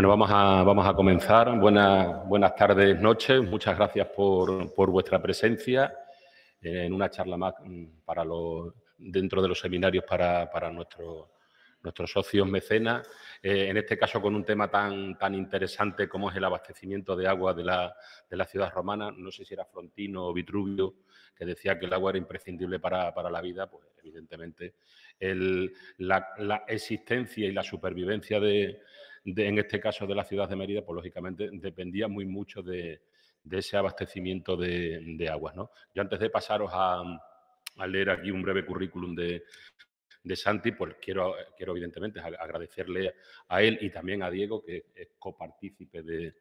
Bueno, vamos a comenzar. Buenas tardes, noches. Muchas gracias por vuestra presencia en una charla más dentro de los seminarios para nuestros socios mecenas. En este caso, con un tema tan interesante como es el abastecimiento de agua de la ciudad romana. No sé si era Frontino o Vitruvio, que decía que el agua era imprescindible para la vida. Pues, evidentemente, la existencia y la supervivencia en este caso de la ciudad de Mérida, pues lógicamente dependía muy mucho de ese abastecimiento de aguas, ¿no? Yo antes de pasaros a leer aquí un breve currículum de Santi, pues quiero evidentemente agradecerle a él y también a Diego, que es copartícipe de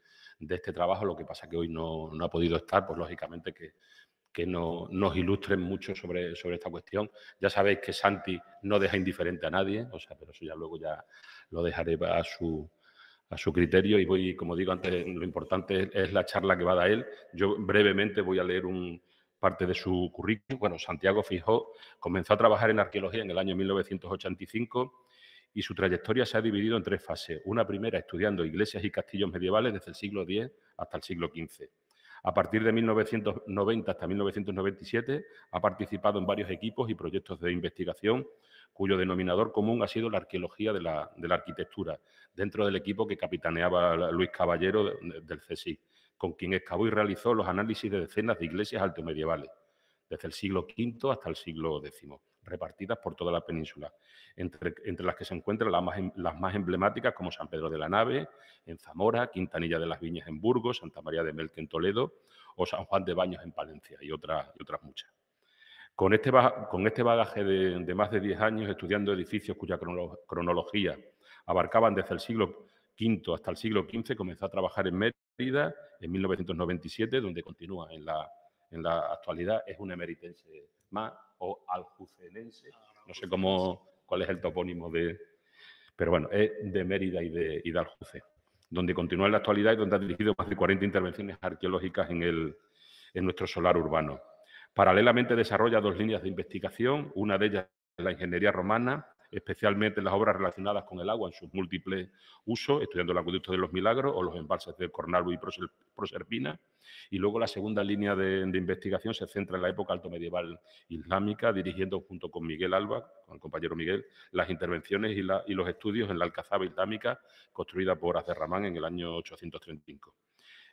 este trabajo. Lo que pasa que hoy no ha podido estar, pues lógicamente que nos ilustren mucho sobre esta cuestión. Ya sabéis que Santi no deja indiferente a nadie, o sea, pero eso ya luego ya lo dejaré a su criterio. Y como digo antes, lo importante es la charla que va a dar él. Yo brevemente voy a leer parte de su currículum. Bueno, Santiago Feijoo comenzó a trabajar en arqueología en el año 1985 y su trayectoria se ha dividido en 3 fases. Una primera estudiando iglesias y castillos medievales desde el siglo X hasta el siglo XV. A partir de 1990 hasta 1997 ha participado en varios equipos y proyectos de investigación cuyo denominador común ha sido la arqueología de la arquitectura, dentro del equipo que capitaneaba Luis Caballero del CSIC, con quien excavó y realizó los análisis de decenas de iglesias altomedievales, desde el siglo V hasta el siglo X, repartidas por toda la península, entre las que se encuentran las más emblemáticas como San Pedro de la Nave, en Zamora, Quintanilla de las Viñas en Burgos, Santa María de Melque en Toledo o San Juan de Baños en Palencia y otras muchas. Con este bagaje de más de 10 años estudiando edificios cuya cronología abarcaban desde el siglo V hasta el siglo XV, comenzó a trabajar en Mérida en 1997, donde continúa en la actualidad. Es un emeritense más o aljucenense, no sé cuál es el topónimo pero bueno, es de Mérida y de Aljuce, donde continúa en la actualidad y donde ha dirigido más de 40 intervenciones arqueológicas en nuestro solar urbano. Paralelamente desarrolla 2 líneas de investigación, una de ellas la ingeniería romana, especialmente en las obras relacionadas con el agua en sus múltiples usos, estudiando el acueducto de los Milagros o los embalses de Cornalvo y Proserpina. Y luego la segunda línea de investigación se centra en la época altomedieval islámica, dirigiendo junto con Miguel Alba, con el compañero Miguel, las intervenciones y los estudios en la Alcazaba islámica construida por Abderramán en el año 835.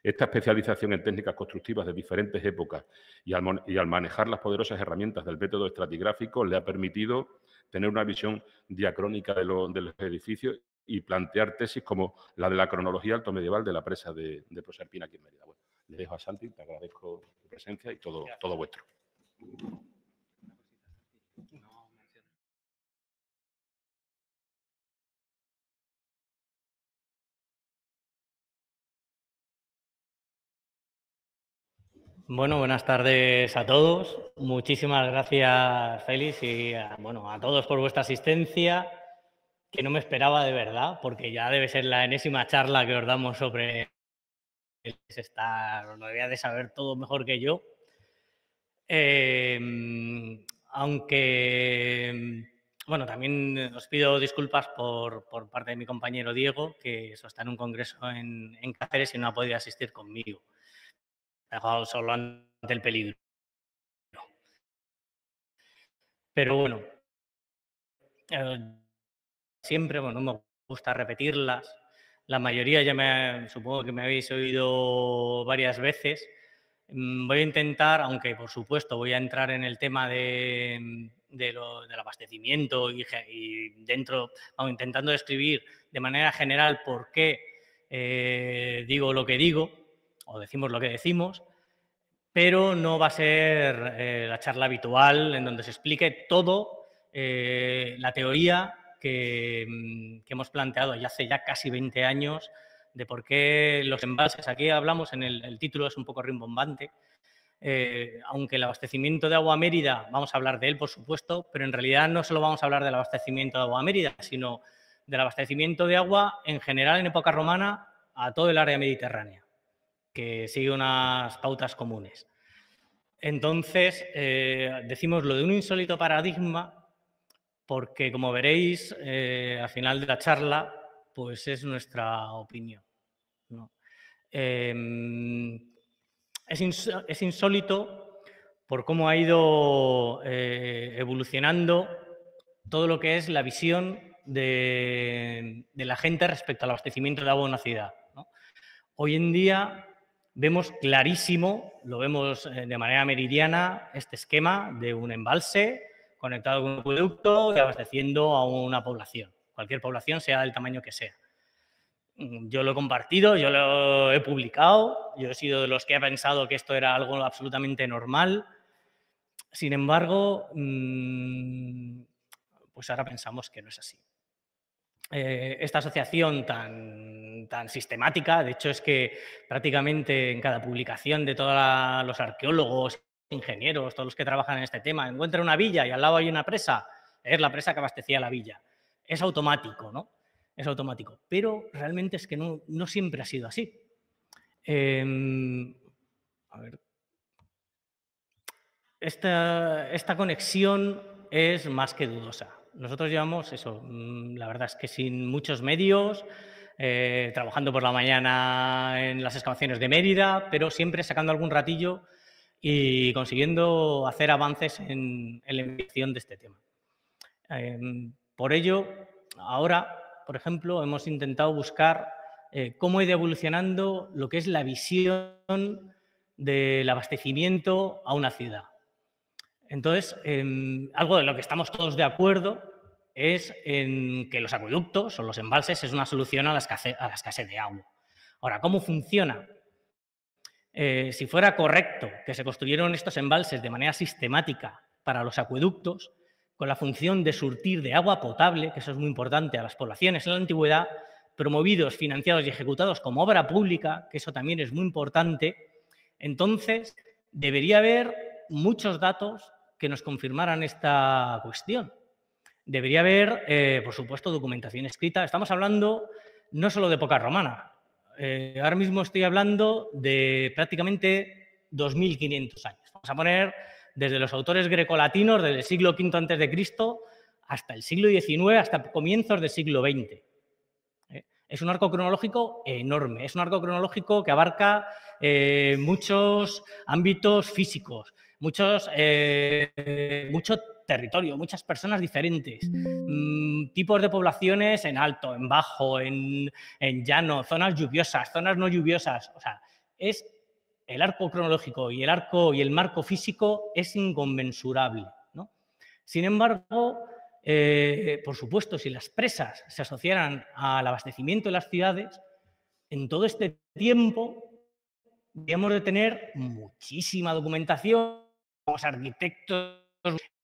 Esta especialización en técnicas constructivas de diferentes épocas y al manejar las poderosas herramientas del método estratigráfico le ha permitido tener una visión diacrónica de los edificios y plantear tesis como la de la cronología altomedieval de la presa de Proserpina aquí en Mérida. Bueno, le dejo a Santi, te agradezco tu presencia y todo vuestro. Bueno, buenas tardes a todos. Muchísimas gracias, Félix, y a todos por vuestra asistencia, que no me esperaba de verdad, porque ya debe ser la enésima charla que os damos sobre lo debía de saber todo mejor que yo. Aunque, también os pido disculpas por parte de mi compañero Diego, que eso está en un congreso en Cáceres y no ha podido asistir conmigo. Me ha dejado solo ante el peligro. Pero bueno, siempre, no me gusta repetirlas. La mayoría supongo que me habéis oído varias veces. Voy a intentar, aunque por supuesto voy a entrar en el tema del abastecimiento y dentro, intentando describir de manera general por qué digo lo que digo o decimos lo que decimos, pero no va a ser la charla habitual en donde se explique todo la teoría que hemos planteado ya hace casi 20 años de por qué los embalses, aquí hablamos, el título es un poco rimbombante, aunque el abastecimiento de agua a Mérida, vamos a hablar de él, por supuesto, pero en realidad no solo vamos a hablar del abastecimiento de agua a Mérida, sino del abastecimiento de agua en general en época romana a todo el área mediterránea, que sigue unas pautas comunes. Entonces, decimos lo de un insólito paradigma porque, como veréis, al final de la charla, pues es nuestra opinión, ¿no? Es insólito por cómo ha ido evolucionando todo lo que es la visión de la gente respecto al abastecimiento de agua en una ciudad, ¿no? Hoy en día vemos clarísimo, lo vemos de manera meridiana, este esquema de un embalse conectado con un acueducto y abasteciendo a una población, cualquier población, sea del tamaño que sea. Yo lo he compartido, yo lo he publicado, yo he sido de los que ha pensado que esto era algo absolutamente normal. Sin embargo, pues ahora pensamos que no es así. Esta asociación tan sistemática, de hecho es que prácticamente en cada publicación de todos los arqueólogos, ingenieros, todos los que trabajan en este tema, encuentra una villa y al lado hay una presa, es la presa que abastecía la villa. Es automático, ¿no? Es automático, pero realmente es que no siempre ha sido así. A ver. Esta conexión es más que dudosa. Nosotros llevamos eso, la verdad es que sin muchos medios, trabajando por la mañana en las excavaciones de Mérida, pero siempre sacando algún ratillo y consiguiendo hacer avances en la investigación de este tema. Por ello, ahora, por ejemplo, hemos intentado buscar cómo ha ido evolucionando lo que es la visión del abastecimiento a una ciudad. Entonces, algo de lo que estamos todos de acuerdo es en que los acueductos o los embalses es una solución a la escasez de agua. Ahora, ¿cómo funciona? Si fuera correcto que se construyeron estos embalses de manera sistemática para los acueductos, con la función de surtir de agua potable, que eso es muy importante, a las poblaciones en la antigüedad, promovidos, financiados y ejecutados como obra pública, que eso también es muy importante, entonces debería haber muchos datos que nos confirmaran esta cuestión. Debería haber, por supuesto, documentación escrita. Estamos hablando no solo de época romana. Ahora mismo estoy hablando de prácticamente 2.500 años. Vamos a poner desde los autores grecolatinos del siglo V a.C. hasta el siglo XIX, hasta comienzos del siglo XX. Es un arco cronológico enorme, es un arco cronológico que abarca muchos ámbitos físicos, mucho territorio, muchas personas diferentes, tipos de poblaciones en alto, en bajo, en llano, zonas lluviosas, zonas no lluviosas. O sea, es el arco cronológico y el marco físico es inconmensurable, ¿no? Sin embargo, por supuesto, si las presas se asociaran al abastecimiento de las ciudades, en todo este tiempo deberíamos de tener muchísima documentación, los arquitectos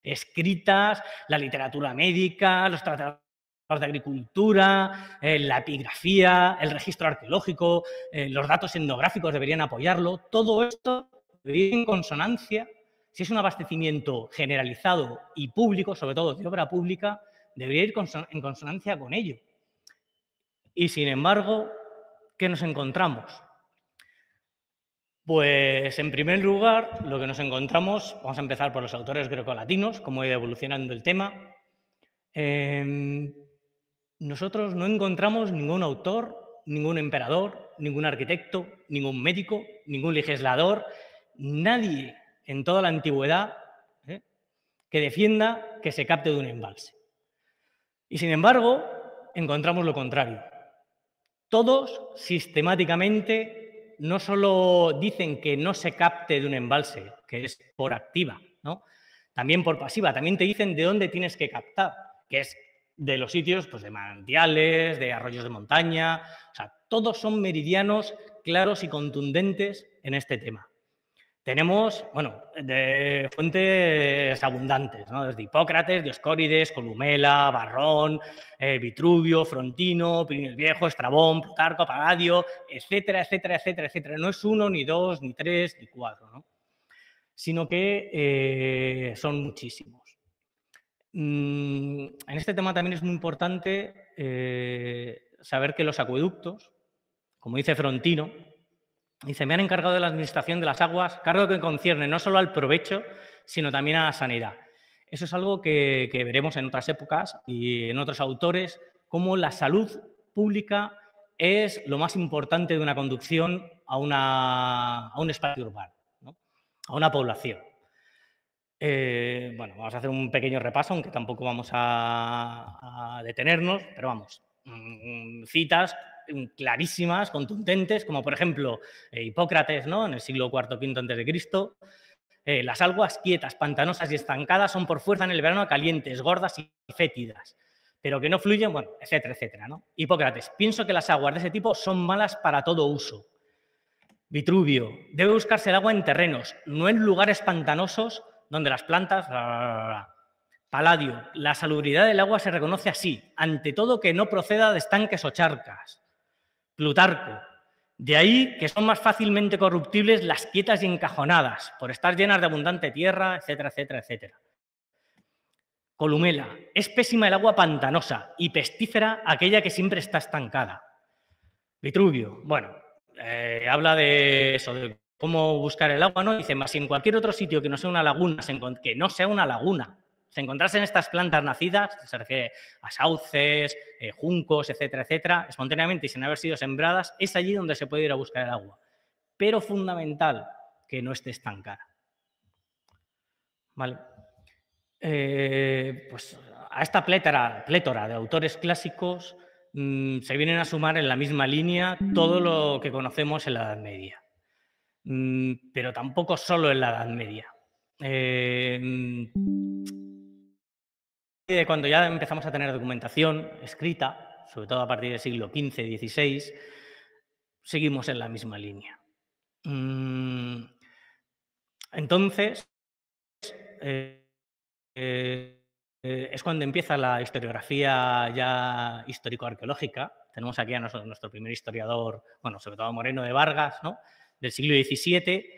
escritas, la literatura médica, los tratados de agricultura, la epigrafía, el registro arqueológico, los datos etnográficos deberían apoyarlo. Todo esto debería ir en consonancia. Si es un abastecimiento generalizado y público, sobre todo de obra pública, debería ir en consonancia con ello. Y, sin embargo, ¿qué nos encontramos? Pues, en primer lugar, lo que nos encontramos, vamos a empezar por los autores grecolatinos, cómo ha ido evolucionando el tema. Nosotros no encontramos ningún autor, ningún emperador, ningún arquitecto, ningún médico, ningún legislador, nadie en toda la antigüedad que defienda que se capte de un embalse. Y, sin embargo, encontramos lo contrario. Todos sistemáticamente no solo dicen que no se capte de un embalse, que es por activa, ¿no? También por pasiva, también te dicen de dónde tienes que captar, que es de los sitios pues, de manantiales, de arroyos de montaña. O sea, todos son meridianos claros y contundentes en este tema. Tenemos, bueno, de fuentes abundantes, ¿no? Desde Hipócrates, Dioscórides, Columela, Varrón, Vitruvio, Frontino, Plinio el Viejo, Estrabón, Plutarco, Paladio, etcétera, etcétera, etcétera, etcétera. No es uno, ni dos, ni tres, ni cuatro, ¿no? Sino que son muchísimos. En este tema también es muy importante saber que los acueductos, como dice Frontino, dice, me han encargado de la administración de las aguas, cargo que concierne no solo al provecho, sino también a la sanidad. Eso es algo que veremos en otras épocas y en otros autores, cómo la salud pública es lo más importante de una conducción a un espacio urbano, ¿no? A una población. Bueno, vamos a hacer un pequeño repaso, aunque tampoco vamos a detenernos, pero vamos, citas clarísimas, contundentes, como por ejemplo Hipócrates, ¿no? En el siglo IV, V a.C., las aguas quietas, pantanosas y estancadas son por fuerza en el verano calientes, gordas y fétidas, pero que no fluyen, bueno, etcétera, etcétera, ¿no? Hipócrates, pienso que las aguas de ese tipo son malas para todo uso. Vitruvio, debe buscarse el agua en terrenos, no en lugares pantanosos donde las plantas... Paladio, la salubridad del agua se reconoce así, ante todo que no proceda de estanques o charcas. Plutarco, de ahí que son más fácilmente corruptibles las quietas y encajonadas, por estar llenas de abundante tierra, etcétera, etcétera, etcétera. Columela, es pésima el agua pantanosa y pestífera aquella que siempre está estancada. Vitruvio, bueno, habla de eso, de cómo buscar el agua, ¿no? Dice, más si en cualquier otro sitio que no sea una laguna, se encontrasen estas plantas nacidas, se refiere a sauces, juncos, etcétera, etcétera, espontáneamente y sin haber sido sembradas, es allí donde se puede ir a buscar el agua. Pero fundamental que no esté estancada. ¿Vale? Pues a esta plétora de autores clásicos se vienen a sumar en la misma línea todo lo que conocemos en la Edad Media. Pero tampoco solo en la Edad Media. Cuando ya empezamos a tener documentación escrita, sobre todo a partir del siglo XV, XVI, seguimos en la misma línea. Entonces, es cuando empieza la historiografía ya histórico-arqueológica. Tenemos aquí a nuestro primer historiador, bueno, sobre todo Moreno de Vargas, ¿no? Del siglo XVII,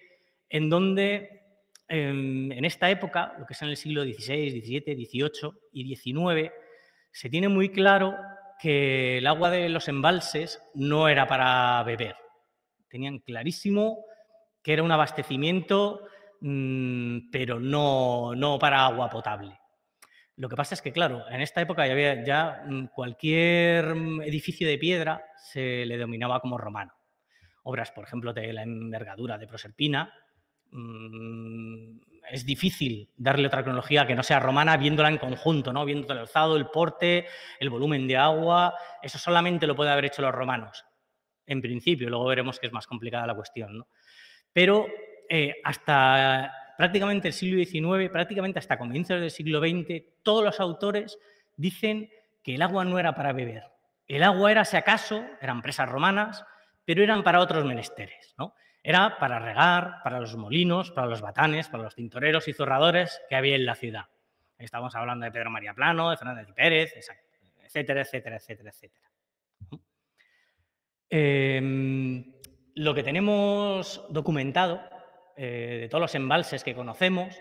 en donde en esta época, lo que es en el siglo XVI, XVII, XVIII y XIX, se tiene muy claro que el agua de los embalses no era para beber. Tenían clarísimo que era un abastecimiento, pero no para agua potable. Lo que pasa es que, claro, en esta época ya cualquier edificio de piedra se le denominaba como romano. Obras, por ejemplo, de la envergadura de Proserpina, es difícil darle otra cronología que no sea romana viéndola en conjunto, ¿no? Viendo el alzado, el porte, el volumen de agua. Eso solamente lo pueden haber hecho los romanos, en principio. Luego veremos que es más complicada la cuestión, ¿no? Pero hasta prácticamente el siglo XIX, prácticamente hasta comienzos del siglo XX, todos los autores dicen que el agua no era para beber. El agua era, si acaso, eran presas romanas, pero eran para otros menesteres, ¿no? Era para regar, para los molinos, para los batanes, para los tintoreros y zurradores que había en la ciudad. Estamos hablando de Pedro María Plano, de Fernández y Pérez, etcétera, etcétera, etcétera, etcétera. Lo que tenemos documentado de todos los embalses que conocemos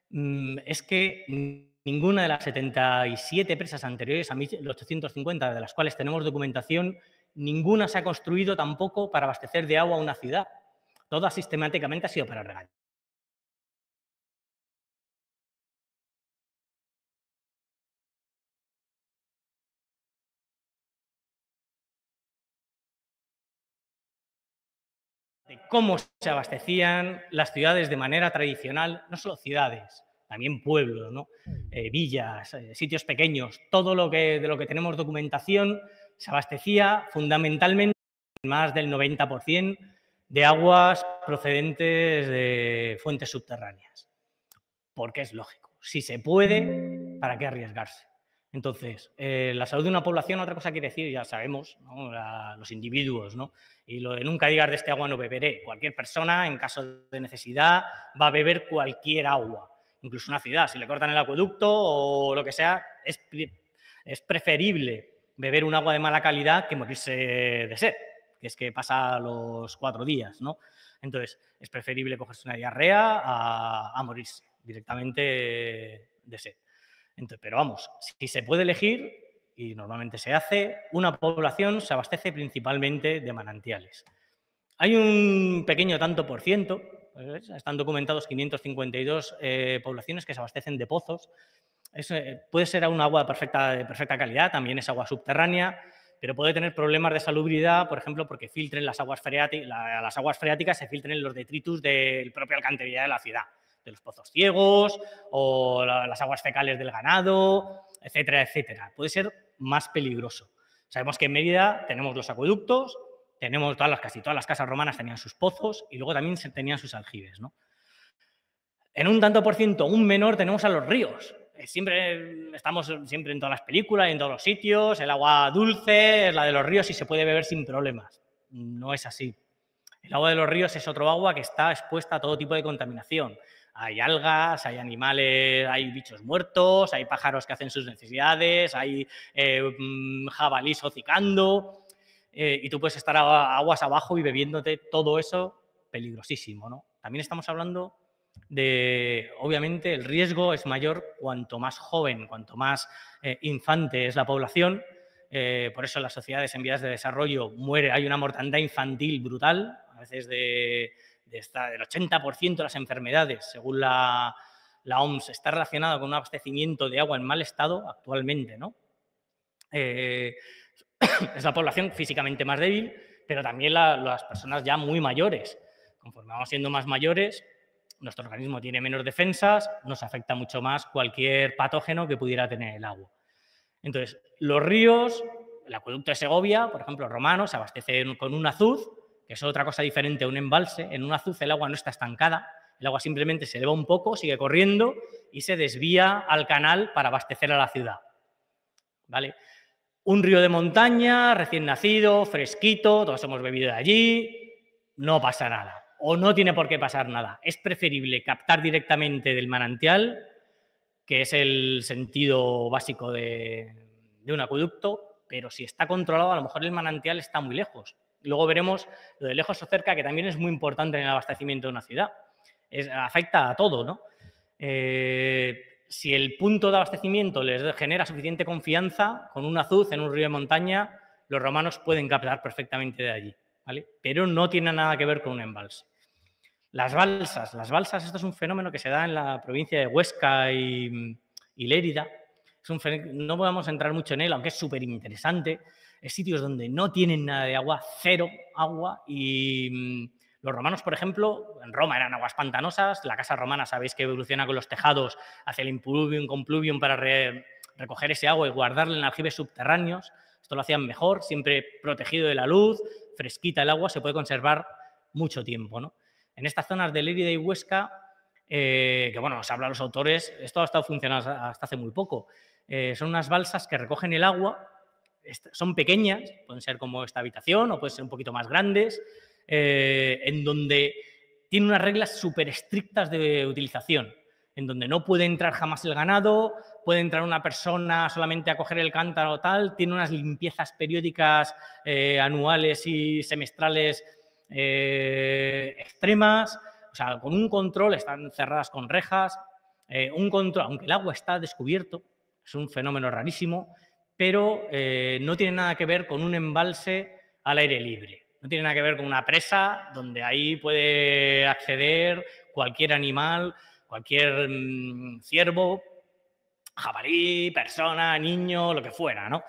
es que ninguna de las 77 presas anteriores a 1850, de las cuales tenemos documentación, ninguna se ha construido tampoco para abastecer de agua a una ciudad. Toda sistemáticamente ha sido para regar. De cómo se abastecían las ciudades de manera tradicional, no solo ciudades, también pueblos, ¿no? Villas, sitios pequeños, todo de lo que tenemos documentación se abastecía fundamentalmente más del 90% de aguas procedentes de fuentes subterráneas. Porque es lógico, si se puede, ¿para qué arriesgarse? Entonces, la salud de una población, otra cosa quiere decir, ya sabemos, ¿no? Los individuos, ¿no? Y lo de nunca digas de este agua no beberé. Cualquier persona, en caso de necesidad, va a beber cualquier agua. Incluso una ciudad, si le cortan el acueducto o lo que sea, es preferible beber un agua de mala calidad que morirse de sed, que es que pasa los 4 días, ¿no? Entonces, es preferible cogerse una diarrea a morirse directamente de sed. Entonces, pero vamos, si se puede elegir, y normalmente se hace, una población se abastece principalmente de manantiales. Hay un pequeño tanto por ciento, están documentados 552 poblaciones que se abastecen de pozos. Puede ser un agua de perfecta calidad, también es agua subterránea, pero puede tener problemas de salubridad, por ejemplo, porque filtren las aguas freáticas, se filtren los detritus del propio alcantarillado de la ciudad, de los pozos ciegos o las aguas fecales del ganado, etcétera, etcétera. Puede ser más peligroso. Sabemos que en Mérida tenemos los acueductos, tenemos casi todas las casas romanas tenían sus pozos y luego también tenían sus aljibes, ¿no? En un tanto por ciento, un menor, tenemos a los ríos. Estamos siempre en todas las películas, en todos los sitios, el agua dulce es la de los ríos y se puede beber sin problemas. No es así. El agua de los ríos es otro agua que está expuesta a todo tipo de contaminación. Hay algas, hay animales, hay bichos muertos, hay pájaros que hacen sus necesidades, hay jabalís hocicando, y tú puedes estar aguas abajo y bebiéndote todo eso, peligrosísimo, ¿no? También estamos hablando de, obviamente, el riesgo es mayor cuanto más joven, cuanto más infante es la población. Por eso en las sociedades en vías de desarrollo hay una mortandad infantil brutal, a veces del 80% de las enfermedades, según la OMS, está relacionada con un abastecimiento de agua en mal estado actualmente, ¿no? Es la población físicamente más débil, pero también las personas ya muy mayores. Conforme vamos siendo más mayores, nuestro organismo tiene menos defensas, nos afecta mucho más cualquier patógeno que pudiera tener el agua. Entonces, los ríos, el acueducto de Segovia, por ejemplo, romano, se abastece con un azuz, que es otra cosa diferente a un embalse. En un azuz el agua no está estancada, el agua simplemente se eleva un poco, sigue corriendo y se desvía al canal para abastecer a la ciudad, ¿vale? Un río de montaña, recién nacido, fresquito, todos hemos bebido de allí, no pasa nada. O no tiene por qué pasar nada. Es preferible captar directamente del manantial, que es el sentido básico de un acueducto, pero si está controlado, a lo mejor el manantial está muy lejos. Luego veremos lo de lejos o cerca, que también es muy importante en el abastecimiento de una ciudad. Afecta a todo, ¿no? Si el punto de abastecimiento les genera suficiente confianza, con un azuz en un río de montaña, los romanos pueden captar perfectamente de allí, ¿vale? Pero no tiene nada que ver con un embalse. Las balsas, esto es un fenómeno que se da en la provincia de Huesca y Lérida. No podemos entrar mucho en él, aunque es súper interesante. Es sitios donde no tienen nada de agua, cero agua, y los romanos, por ejemplo, en Roma eran aguas pantanosas. La casa romana, sabéis que evoluciona con los tejados hacia el impluvium, compluvium para recoger ese agua y guardarla en aljibes subterráneos. Esto lo hacían mejor, siempre protegido de la luz, fresquita el agua, se puede conservar mucho tiempo, ¿no? En estas zonas de Lérida y Huesca, que bueno, nos hablan los autores, esto ha estado funcionando hasta hace muy poco. Son unas balsas que recogen el agua, son pequeñas, pueden ser como esta habitación o pueden ser un poquito más grandes, en donde tienen unas reglas súper estrictas de utilización, en donde no puede entrar jamás el ganado, puede entrar una persona solamente a coger el cántaro o tal, tiene unas limpiezas periódicas anuales y semestrales extremas, o sea, con un control, están cerradas con rejas, un control, aunque el agua está descubierto, es un fenómeno rarísimo, pero no tiene nada que ver con un embalse al aire libre. No tiene nada que ver con una presa donde ahí puede acceder cualquier animal, cualquier ciervo, jabalí, persona, niño, lo que fuera, ¿no?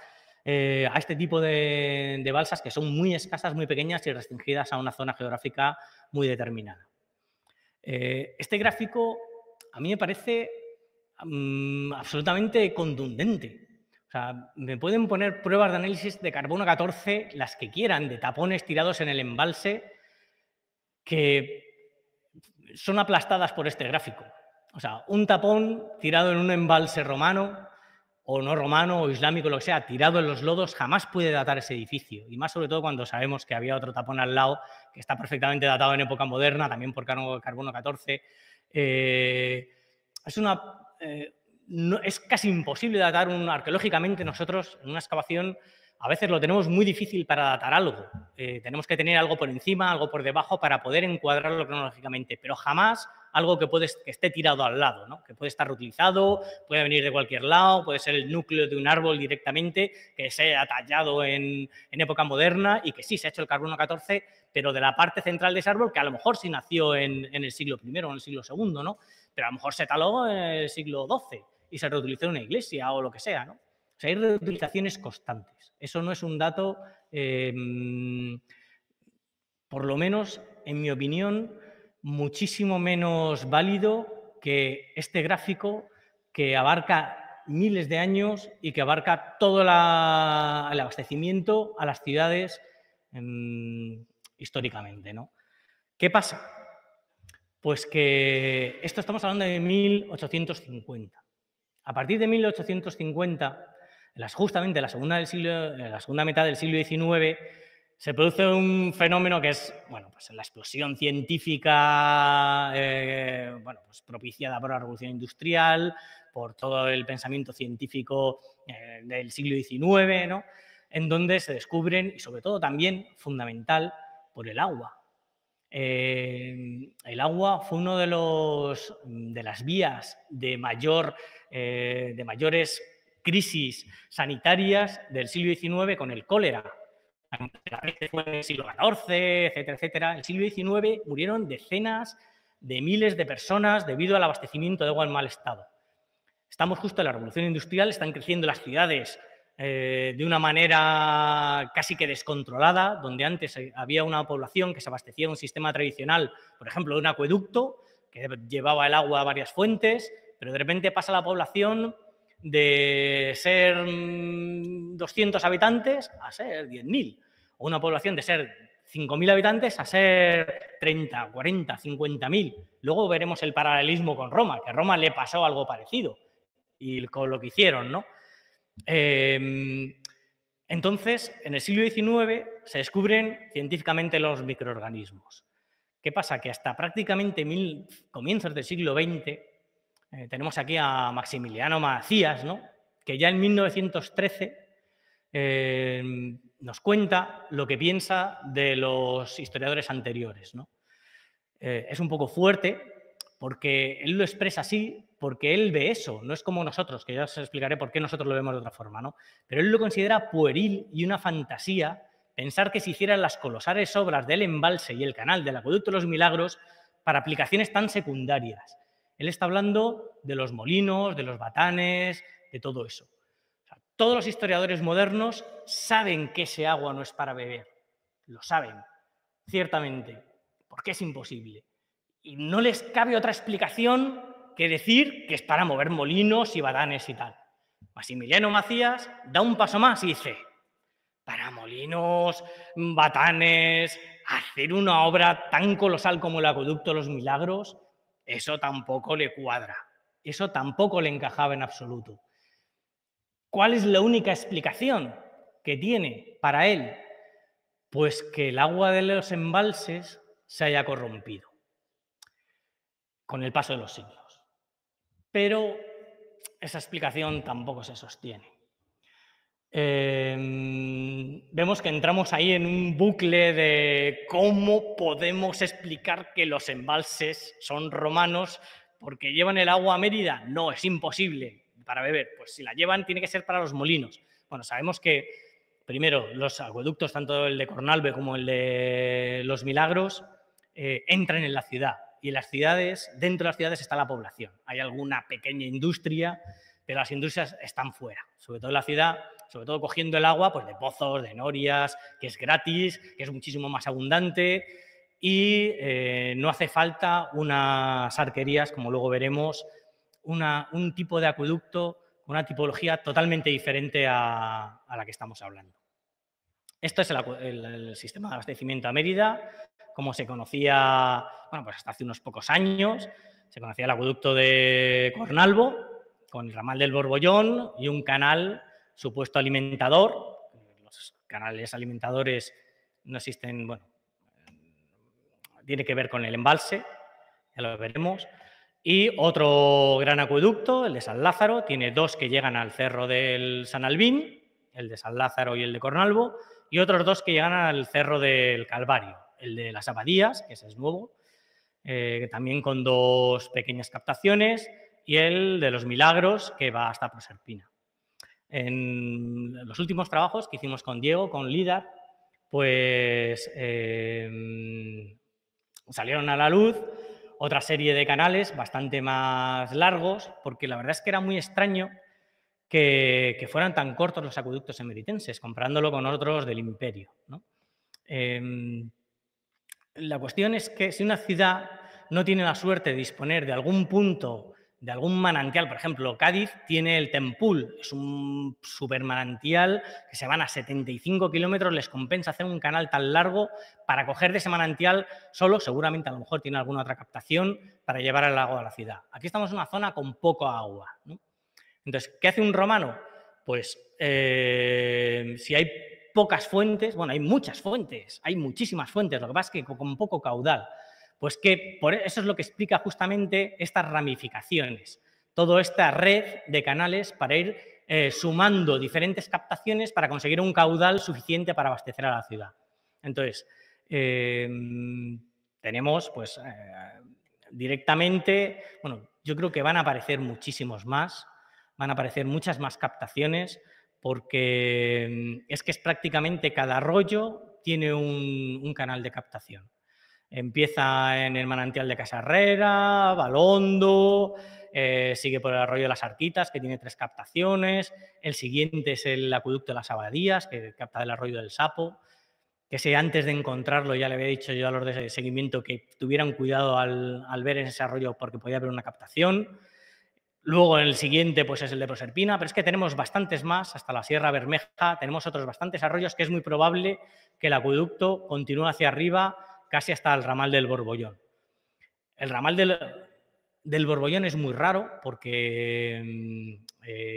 A este tipo de balsas que son muy escasas, muy pequeñas y restringidas a una zona geográfica muy determinada. Este gráfico a mí me parece absolutamente contundente. O sea, me pueden poner pruebas de análisis de carbono 14, las que quieran, de tapones tirados en el embalse, que son aplastadas por este gráfico. O sea, un tapón tirado en un embalse romano, o no romano, o islámico, lo que sea, tirado en los lodos, jamás puede datar ese edificio. Y más sobre todo cuando sabemos que había otro tapón al lado que está perfectamente datado en época moderna, también por carbono 14. Es casi imposible datar arqueológicamente. Nosotros en una excavación a veces lo tenemos muy difícil para datar algo. Tenemos que tener algo por encima, algo por debajo para poder encuadrarlo cronológicamente, pero jamás algo que esté tirado al lado, ¿no? Que puede estar reutilizado, puede venir de cualquier lado, puede ser el núcleo de un árbol directamente, que se ha tallado en época moderna y que sí se ha hecho el carbono 14, pero de la parte central de ese árbol, que a lo mejor sí nació en el siglo I o en el siglo II, ¿no? Pero a lo mejor se taló en el siglo XII y se reutilizó en una iglesia o lo que sea, ¿no? O sea, hay reutilizaciones constantes. Eso no es un dato, por lo menos, en mi opinión, muchísimo menos válido que este gráfico que abarca miles de años y que abarca todo el abastecimiento a las ciudades históricamente, ¿no? ¿Qué pasa? Pues que esto estamos hablando de 1850. A partir de 1850, justamente en la segunda mitad del siglo XIX, se produce un fenómeno que es, bueno, pues la explosión científica, bueno, pues propiciada por la Revolución Industrial, por todo el pensamiento científico del siglo XIX, ¿no? En donde se descubren, y sobre todo también fundamental, por el agua. El agua fue uno de las vías de mayores crisis sanitarias del siglo XIX con el cólera. La peste fue en el siglo XIV, etcétera, etcétera. En el siglo XIX murieron decenas de miles de personas debido al abastecimiento de agua en mal estado. Estamos justo en la Revolución Industrial, están creciendo las ciudades de una manera casi que descontrolada, donde antes había una población que se abastecía de un sistema tradicional, por ejemplo, de un acueducto que llevaba el agua a varias fuentes, pero de repente pasa la población de ser 200 habitantes a ser 10.000, o una población de ser 5.000 habitantes a ser 30, 40, 50.000. Luego veremos el paralelismo con Roma, que a Roma le pasó algo parecido y con lo que hicieron, ¿no? Entonces, en el siglo XIX se descubren científicamente los microorganismos. ¿Qué pasa? Que hasta prácticamente comienzos del siglo XX tenemos aquí a Maximiliano Macías, ¿no? Que ya en 1913 nos cuenta lo que piensa de los historiadores anteriores, ¿no? Es un poco fuerte porque él lo expresa así, porque él ve eso, no es como nosotros, que ya os explicaré por qué nosotros lo vemos de otra forma, ¿no? Pero él lo considera pueril y una fantasía pensar que se hicieran las colosales obras del embalse y el canal del Acueducto de los Milagros para aplicaciones tan secundarias. Él está hablando de los molinos, de los batanes, de todo eso. O sea, todos los historiadores modernos saben que ese agua no es para beber, lo saben, ciertamente, porque es imposible. Y no les cabe otra explicación que decir que es para mover molinos y badanes y tal. Maximiliano Macías da un paso más y dice, para molinos, batanes, hacer una obra tan colosal como el Acueducto de los Milagros, eso tampoco le cuadra. Eso tampoco le encajaba en absoluto. ¿Cuál es la única explicación que tiene para él? Pues que el agua de los embalses se haya corrompido con el paso de los siglos. Pero esa explicación tampoco se sostiene. Vemos que entramos ahí en un bucle de cómo podemos explicar que los embalses son romanos porque llevan el agua a Mérida. No, es imposible para beber. Pues si la llevan tiene que ser para los molinos. Bueno, sabemos que primero los acueductos, tanto el de Cornalbe como el de Los Milagros, entran en la ciudad. Y en las ciudades, dentro de las ciudades está la población. Hay alguna pequeña industria, pero las industrias están fuera. Sobre todo en la ciudad, sobre todo cogiendo el agua pues de pozos, de norias, que es gratis, que es muchísimo más abundante y no hace falta unas arquerías, como luego veremos, un tipo de acueducto, una tipología totalmente diferente a la que estamos hablando. Esto es el sistema de abastecimiento a Mérida, como se conocía, bueno, pues hasta hace unos pocos años, se conocía el acueducto de Cornalbo, con el ramal del Borbollón y un canal supuesto alimentador. Los canales alimentadores no existen, bueno, tiene que ver con el embalse, ya lo veremos. Y otro gran acueducto, el de San Lázaro, tiene dos que llegan al cerro del San Albín, el de San Lázaro y el de Cornalbo, y otros dos que llegan al cerro del Calvario, el de las Abadías, que ese es nuevo, también con dos pequeñas captaciones, y el de los Milagros, que va hasta Proserpina. En los últimos trabajos que hicimos con Diego, con LIDAR, pues salieron a la luz otra serie de canales bastante más largos, porque la verdad es que era muy extraño que fueran tan cortos los acueductos emeritenses, comparándolo con otros del imperio, ¿no? La cuestión es que si una ciudad no tiene la suerte de disponer de algún punto, de algún manantial, por ejemplo, Cádiz tiene el Tempul, es un supermanantial que se van a 75 kilómetros, les compensa hacer un canal tan largo para coger de ese manantial solo, seguramente a lo mejor tiene alguna otra captación para llevar el agua a la ciudad. Aquí estamos en una zona con poco agua, ¿no? Entonces, ¿qué hace un romano? Pues si hay pocas fuentes, bueno, hay muchas fuentes, hay muchísimas fuentes, lo que pasa es que con poco caudal. Pues que eso es lo que explica justamente estas ramificaciones, toda esta red de canales para ir sumando diferentes captaciones para conseguir un caudal suficiente para abastecer a la ciudad. Entonces, tenemos pues directamente, bueno, yo creo que van a aparecer muchísimos más, van a aparecer muchas más captaciones, porque es que es prácticamente cada arroyo tiene un canal de captación. Empieza en el manantial de Casarrera, Balondo, sigue por el arroyo de las Arquitas, que tiene 3 captaciones, el siguiente es el acueducto de las Abadías, que capta del arroyo del Sapo, que ese antes de encontrarlo ya le había dicho yo a los de seguimiento que tuvieran cuidado al ver ese arroyo porque podía haber una captación. Luego el siguiente pues es el de Proserpina, pero es que tenemos bastantes más, hasta la Sierra Bermeja, tenemos otros bastantes arroyos que es muy probable que el acueducto continúe hacia arriba casi hasta el ramal del Borbollón. El ramal del Borbollón es muy raro porque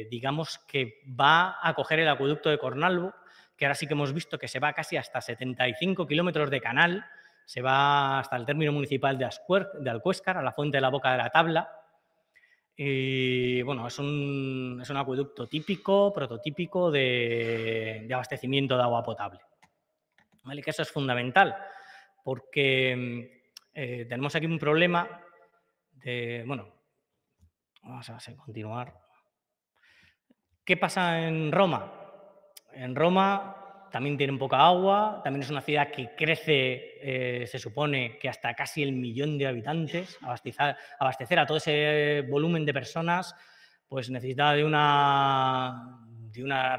digamos que va a coger el acueducto de Cornalvo, que ahora sí que hemos visto que se va casi hasta 75 kilómetros de canal, se va hasta el término municipal de Alcuéscar, a la fuente de la Boca de la Tabla. Y bueno, es un acueducto típico, prototípico de abastecimiento de agua potable. ¿Vale? Que eso es fundamental, porque tenemos aquí un problema de, bueno, vamos a continuar. ¿Qué pasa en Roma? En Roma también tienen poca agua, también es una ciudad que crece, se supone que hasta casi el 1.000.000 de habitantes, abastecer a todo ese volumen de personas, pues necesita de una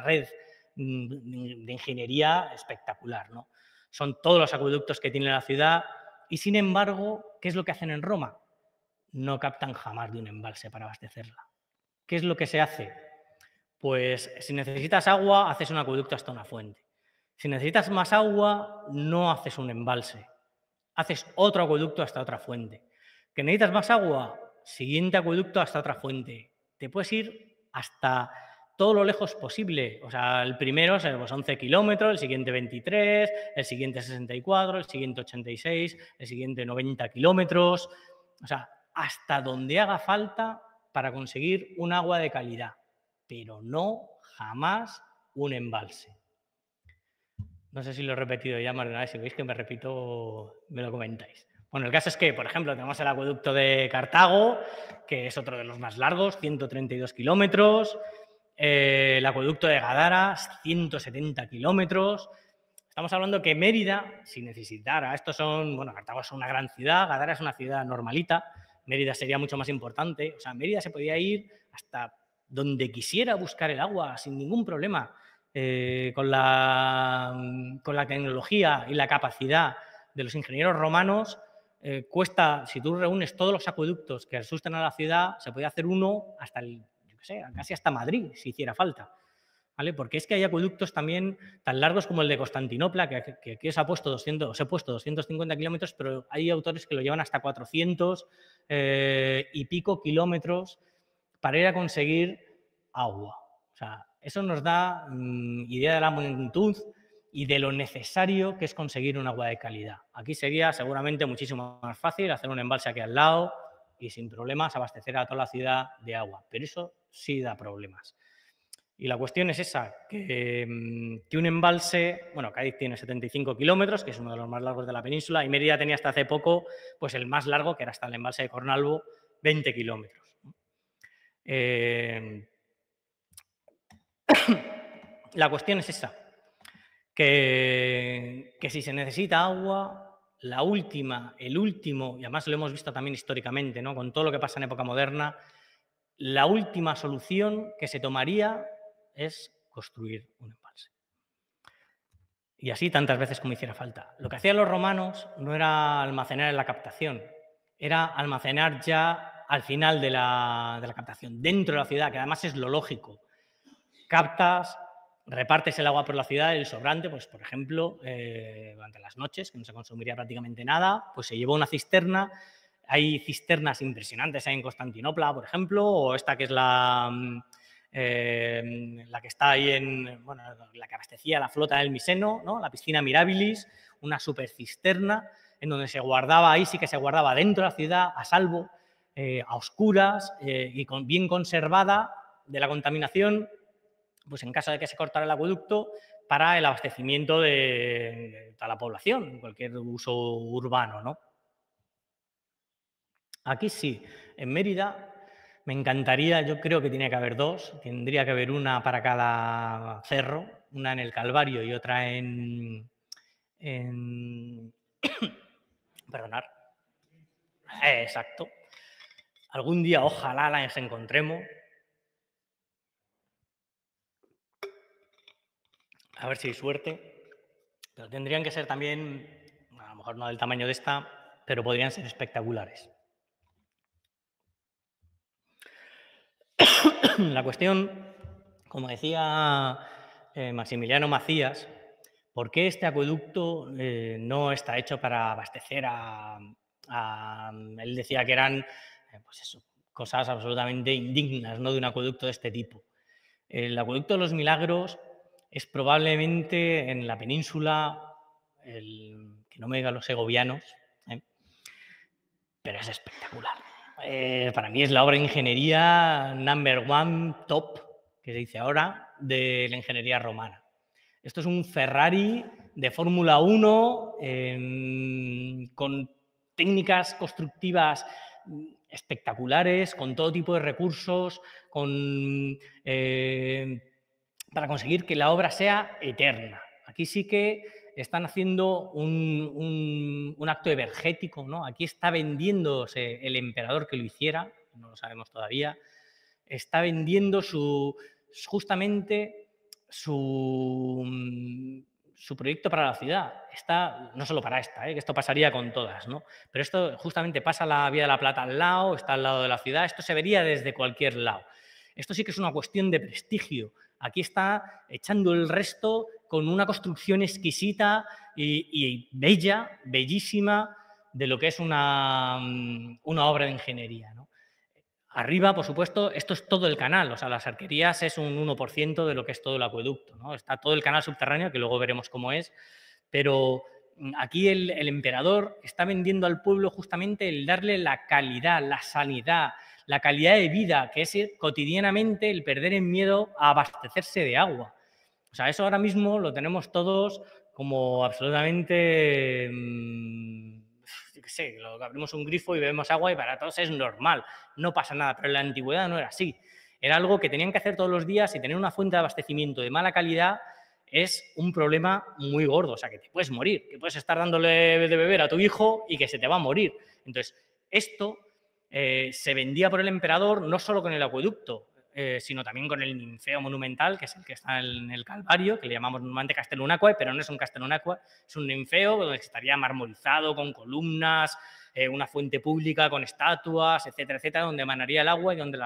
red de ingeniería espectacular, ¿no? Son todos los acueductos que tiene la ciudad y, sin embargo, ¿qué es lo que hacen en Roma? No captan jamás de un embalse para abastecerla. ¿Qué es lo que se hace? Pues si necesitas agua, haces un acueducto hasta una fuente. Si necesitas más agua, no haces un embalse. Haces otro acueducto hasta otra fuente. ¿Que necesitas más agua? Siguiente acueducto hasta otra fuente. Te puedes ir hasta todo lo lejos posible. O sea, el primero es pues 11 kilómetros, el siguiente 23, el siguiente 64, el siguiente 86, el siguiente 90 kilómetros. O sea, hasta donde haga falta para conseguir un agua de calidad, pero no jamás un embalse. No sé si lo he repetido ya más de una vez, si veis que me repito, me lo comentáis. Bueno, el caso es que, por ejemplo, tenemos el acueducto de Cartago, que es otro de los más largos, 132 kilómetros. El acueducto de Gadara, 170 kilómetros. Estamos hablando que Mérida, si necesitara, bueno, Cartago es una gran ciudad, Gadara es una ciudad normalita, Mérida sería mucho más importante. O sea, Mérida se podía ir hasta donde quisiera buscar el agua sin ningún problema. Con la tecnología y la capacidad de los ingenieros romanos, cuesta, si tú reúnes todos los acueductos que asusten a la ciudad, se puede hacer uno hasta casi hasta Madrid, si hiciera falta. ¿Vale? Porque es que hay acueductos también tan largos como el de Constantinopla, que aquí os he puesto 250 kilómetros, pero hay autores que lo llevan hasta 400 y pico kilómetros para ir a conseguir agua. O sea, eso nos da idea de la magnitud y de lo necesario que es conseguir un agua de calidad. Aquí sería seguramente muchísimo más fácil hacer un embalse aquí al lado y sin problemas abastecer a toda la ciudad de agua, pero eso sí da problemas. Y la cuestión es esa, que un embalse, bueno, Cádiz tiene 75 kilómetros, que es uno de los más largos de la península, y Mérida tenía hasta hace poco pues el más largo, que era hasta el embalse de Cornalvo, 20 kilómetros. La cuestión es esa, que si se necesita agua, el último, y además lo hemos visto también históricamente, ¿no? Con todo lo que pasa en época moderna, la última solución que se tomaría es construir un embalse. Y así tantas veces como hiciera falta. Lo que hacían los romanos no era almacenar en la captación, era almacenar ya al final de la captación, dentro de la ciudad, que además es lo lógico. Captas, repartes el agua por la ciudad, el sobrante, pues por ejemplo, durante las noches, que no se consumiría prácticamente nada, pues se llevó una cisterna. Hay cisternas impresionantes ahí en Constantinopla, por ejemplo, o esta que es la que está ahí bueno, la que abastecía la flota del Miseno, ¿no? La piscina Mirabilis, una super cisterna en donde se guardaba, ahí sí que se guardaba dentro de la ciudad, a salvo, a oscuras y bien conservada de la contaminación, pues en caso de que se cortara el acueducto, para el abastecimiento de toda la población, cualquier uso urbano, ¿no? Aquí sí, en Mérida me encantaría, yo creo que tiene que haber dos, tendría que haber una para cada cerro, una en el Calvario y otra en perdonar, exacto. Algún día ojalá las encontremos. A ver si hay suerte. Pero tendrían que ser también, a lo mejor no del tamaño de esta, pero podrían ser espectaculares. La cuestión, como decía Maximiliano Macías, ¿por qué este acueducto no está hecho para abastecer él decía que eran pues eso, cosas absolutamente indignas, ¿no?, de un acueducto de este tipo? El acueducto de los Milagros es probablemente en la península, que no me digan los segovianos, pero es espectacular. Para mí es la obra de ingeniería number one, top, que se dice ahora, de la ingeniería romana. Esto es un Ferrari de Fórmula 1 con técnicas constructivas espectaculares, con todo tipo de recursos, para conseguir que la obra sea eterna. Aquí sí que están haciendo un acto evergético, ¿no? Aquí está vendiéndose el emperador que lo hiciera, no lo sabemos todavía, está vendiendo justamente su proyecto para la ciudad. No solo para esta, que esto pasaría con todas, ¿no? Pero esto justamente pasa la Vía de la Plata al lado, está al lado de la ciudad, esto se vería desde cualquier lado. Esto sí que es una cuestión de prestigio. Aquí está echando el resto con una construcción exquisita y bella, bellísima, de lo que es una obra de ingeniería, ¿no? Arriba, por supuesto, esto es todo el canal, o sea, las arquerías es un 1% de lo que es todo el acueducto, ¿no? Está todo el canal subterráneo, que luego veremos cómo es, pero aquí el emperador está vendiendo al pueblo justamente el darle la calidad, la sanidad, la calidad de vida, que es cotidianamente el perder el miedo a abastecerse de agua. O sea, eso ahora mismo lo tenemos todos como absolutamente, yo qué sé, abrimos un grifo y bebemos agua y para todos es normal, no pasa nada, pero en la antigüedad no era así. Era algo que tenían que hacer todos los días y tener una fuente de abastecimiento de mala calidad es un problema muy gordo, o sea, que te puedes morir, que puedes estar dándole de beber a tu hijo y que se te va a morir. Entonces, esto se vendía por el emperador no solo con el acueducto, sino también con el ninfeo monumental, que es el que está en el Calvario, que le llamamos normalmente Castellunacue, pero no es un Castellunacue, es un ninfeo donde estaría marmorizado, con columnas, una fuente pública con estatuas, etcétera, etcétera, donde emanaría el agua y donde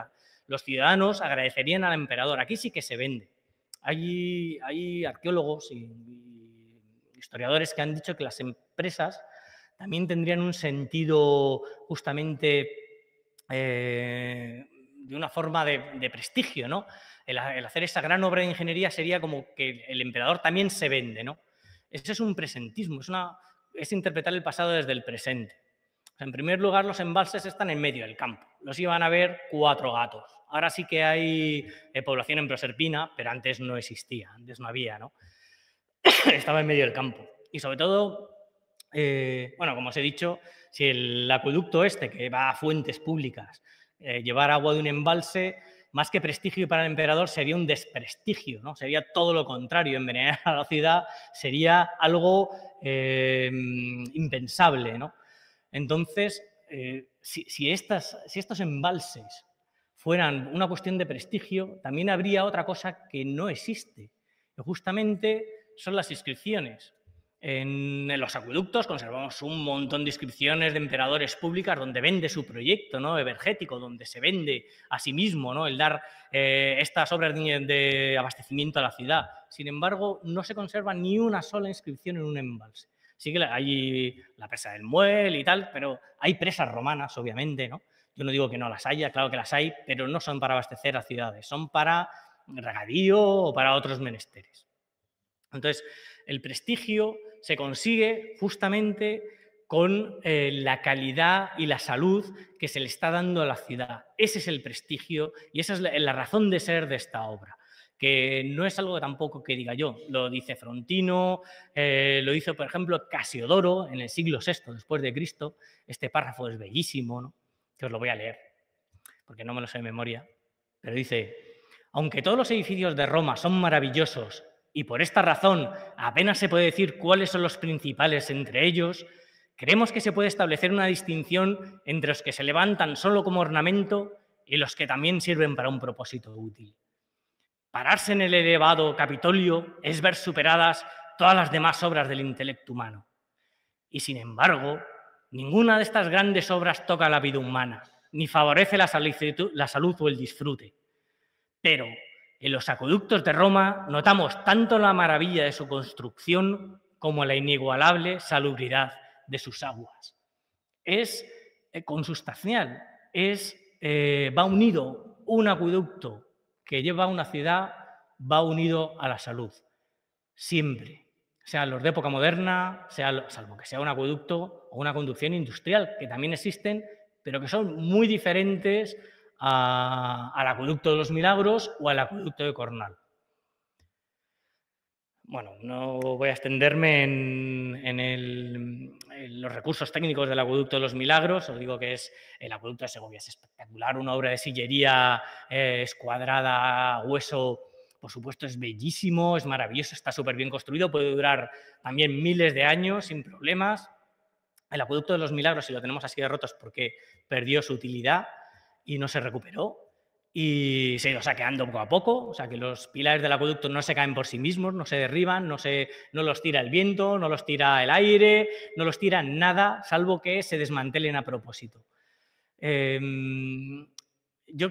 los ciudadanos agradecerían al emperador. Aquí sí que se vende. Hay arqueólogos y historiadores que han dicho que las empresas también tendrían un sentido justamente de una forma de prestigio, ¿no? El hacer esa gran obra de ingeniería sería como que el emperador también se vende, ¿no? Eso es un presentismo, es interpretar el pasado desde el presente. O sea, en primer lugar, los embalses están en medio del campo. Los iban a ver 4 gatos. Ahora sí que hay población en Proserpina, pero antes no existía, antes no había, ¿no? Estaba en medio del campo. Y sobre todo, bueno, como os he dicho, si el acueducto este, que va a fuentes públicas, llevar agua de un embalse, más que prestigio para el emperador, sería un desprestigio, ¿no? Sería todo lo contrario, envenenar a la ciudad sería algo impensable, ¿no? Entonces, si estos embalses fueran una cuestión de prestigio, también habría otra cosa que no existe, que justamente son las inscripciones. En los acueductos conservamos un montón de inscripciones de emperadores públicas donde vende su proyecto, ¿no?, evergético, donde se vende a sí mismo, ¿no?, el dar estas obras de abastecimiento a la ciudad. Sin embargo, no se conserva ni una sola inscripción en un embalse. Sí que hay la presa del Muel y tal, pero hay presas romanas, obviamente, ¿no? Yo no digo que no las haya, claro que las hay, pero no son para abastecer a ciudades, son para regadío o para otros menesteres. Entonces, el prestigio se consigue justamente con la calidad y la salud que se le está dando a la ciudad. Ese es el prestigio y esa es la razón de ser de esta obra, que no es algo tampoco que diga yo, lo dice Frontino, lo hizo, por ejemplo, Casiodoro en el siglo VI después de Cristo. Este párrafo es bellísimo, ¿no?, que os lo voy a leer, porque no me lo sé de memoria, pero dice: aunque todos los edificios de Roma son maravillosos y por esta razón apenas se puede decir cuáles son los principales entre ellos, creemos que se puede establecer una distinción entre los que se levantan solo como ornamento y los que también sirven para un propósito útil. Pararse en el elevado Capitolio es ver superadas todas las demás obras del intelecto humano. Y sin embargo, ninguna de estas grandes obras toca la vida humana, ni favorece la salud o el disfrute. Pero en los acueductos de Roma notamos tanto la maravilla de su construcción como la inigualable salubridad de sus aguas. Es consustancial, va unido un acueducto que lleva a una ciudad, va unido a la salud, siempre. Sean los de época moderna, salvo que sea un acueducto o una conducción industrial, que también existen, pero que son muy diferentes al acueducto de los Milagros o al acueducto de Cornal. Bueno, no voy a extenderme en los recursos técnicos del acueducto de los Milagros. Os digo que el acueducto de Segovia es espectacular, una obra de sillería escuadrada, hueso, por supuesto, es bellísimo, es maravilloso, está súper bien construido, puede durar también miles de años sin problemas. El acueducto de los Milagros, si lo tenemos así de rotos, porque perdió su utilidad y no se recuperó y se ha ido saqueando poco a poco, o sea que los pilares del acueducto no se caen por sí mismos, no se derriban, no los tira el viento, no los tira el aire, no los tira nada, salvo que se desmantelen a propósito. Yo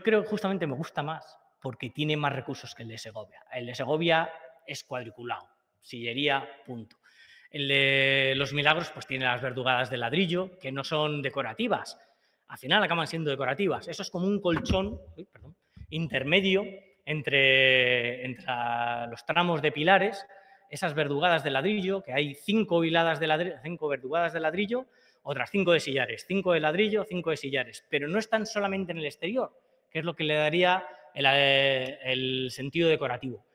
creo que justamente me gusta más porque tiene más recursos que el de Segovia. El de Segovia es cuadriculado, sillería, punto. El de los Milagros pues tiene las verdugadas de ladrillo, que no son decorativas. Al final acaban siendo decorativas. Eso es como un colchón intermedio entre los tramos de pilares, esas verdugadas de ladrillo, que hay 5 verdugadas de ladrillo, otras 5 de sillares, 5 de ladrillo, 5 de sillares. Pero no están solamente en el exterior, que es lo que le daría el sentido decorativo.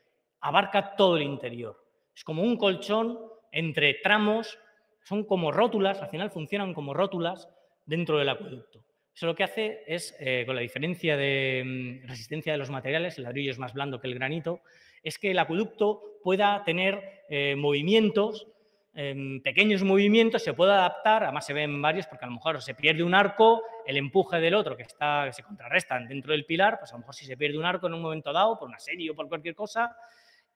Abarca todo el interior. Es como un colchón entre tramos, son como rótulas, al final funcionan como rótulas dentro del acueducto. Eso lo que hace es, con la diferencia de resistencia de los materiales, el ladrillo es más blando que el granito, es que el acueducto pueda tener movimientos, pequeños movimientos, se puede adaptar, además se ven varios, porque a lo mejor se pierde un arco, el empuje del otro que se contrarrestan dentro del pilar, pues a lo mejor si se pierde un arco en un momento dado, por una serie o por cualquier cosa,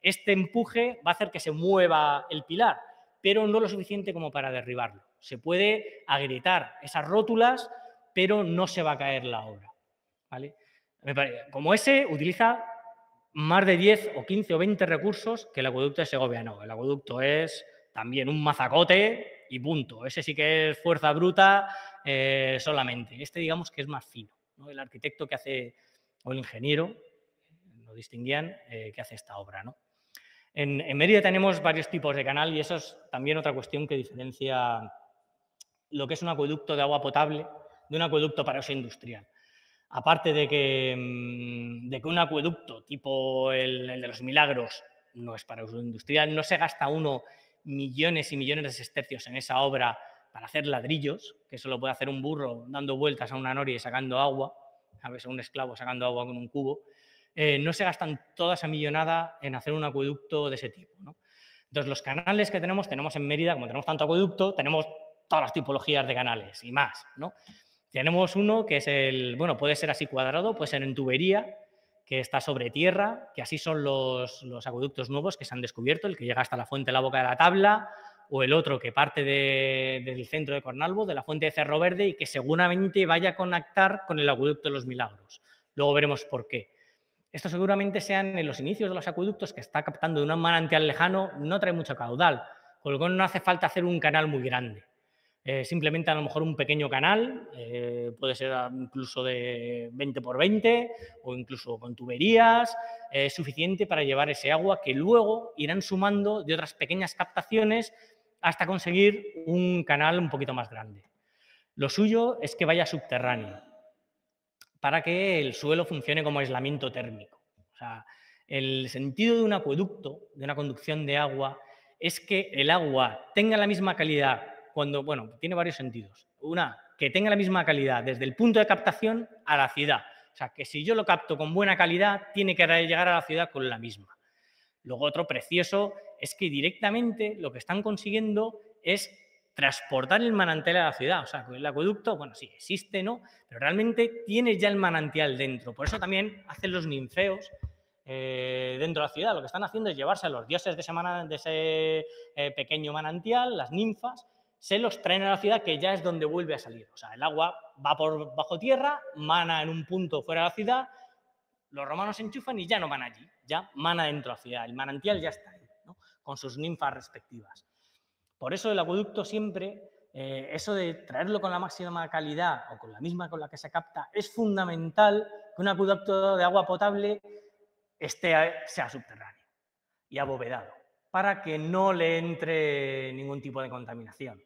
este empuje va a hacer que se mueva el pilar, pero no lo suficiente como para derribarlo. Se puede agrietar esas rótulas, pero no se va a caer la obra, ¿vale? Como ese, utiliza más de 10 o 15 o 20 recursos que el acueducto de Segovia no. El acueducto es también un mazacote y punto. Ese sí que es fuerza bruta solamente. Este digamos que es más fino, ¿no? El arquitecto que hace, o el ingeniero, lo distinguían, que hace esta obra, ¿no? En Mérida tenemos varios tipos de canal y eso es también otra cuestión que diferencia lo que es un acueducto de agua potable de un acueducto para uso industrial. Aparte de que un acueducto tipo el de los Milagros no es para uso industrial, no se gasta uno millones y millones de sestercios en esa obra para hacer ladrillos, que eso lo puede hacer un burro dando vueltas a una noria y sacando agua, a veces un esclavo sacando agua con un cubo. No se gastan toda esa millonada en hacer un acueducto de ese tipo, ¿no? Entonces, los canales que tenemos en Mérida, como tenemos tanto acueducto, tenemos todas las tipologías de canales y más, ¿no? Tenemos uno que es bueno, puede ser así cuadrado, puede ser en tubería, que está sobre tierra, que así son los acueductos nuevos que se han descubierto, el que llega hasta la fuente de la Boca de la Tabla, o el otro que parte del centro de Cornalvo, de la fuente de Cerro Verde, y que seguramente vaya a conectar con el acueducto de los Milagros. Luego veremos por qué. Esto seguramente sean en los inicios de los acueductos que está captando de un manantial lejano, no trae mucho caudal, con lo cual no hace falta hacer un canal muy grande. Simplemente a lo mejor un pequeño canal, puede ser incluso de 20 por 20 o incluso con tuberías, es suficiente para llevar ese agua que luego irán sumando de otras pequeñas captaciones hasta conseguir un canal un poquito más grande. Lo suyo es que vaya subterráneo para que el suelo funcione como aislamiento térmico. O sea, el sentido de un acueducto, de una conducción de agua, es que el agua tenga la misma calidad bueno, tiene varios sentidos. Una, que tenga la misma calidad desde el punto de captación a la ciudad. O sea, que si yo lo capto con buena calidad, tiene que llegar a la ciudad con la misma. Luego, otro precioso es que directamente lo que están consiguiendo es transportar el manantial a la ciudad. O sea, el acueducto, bueno, sí, existe, ¿no? Pero realmente tienes ya el manantial dentro. Por eso también hacen los ninfeos dentro de la ciudad. Lo que están haciendo es llevarse a los dioses de ese pequeño manantial, las ninfas, se los traen a la ciudad, que ya es donde vuelve a salir. O sea, el agua va por bajo tierra, mana en un punto fuera de la ciudad, los romanos enchufan y ya no van allí, ya mana dentro de la ciudad, el manantial ya está ahí, ¿no? Con sus ninfas respectivas. Por eso el acueducto siempre, eso de traerlo con la máxima calidad o con la misma con la que se capta, es fundamental que un acueducto de agua potable sea subterráneo y abovedado, para que no le entre ningún tipo de contaminación.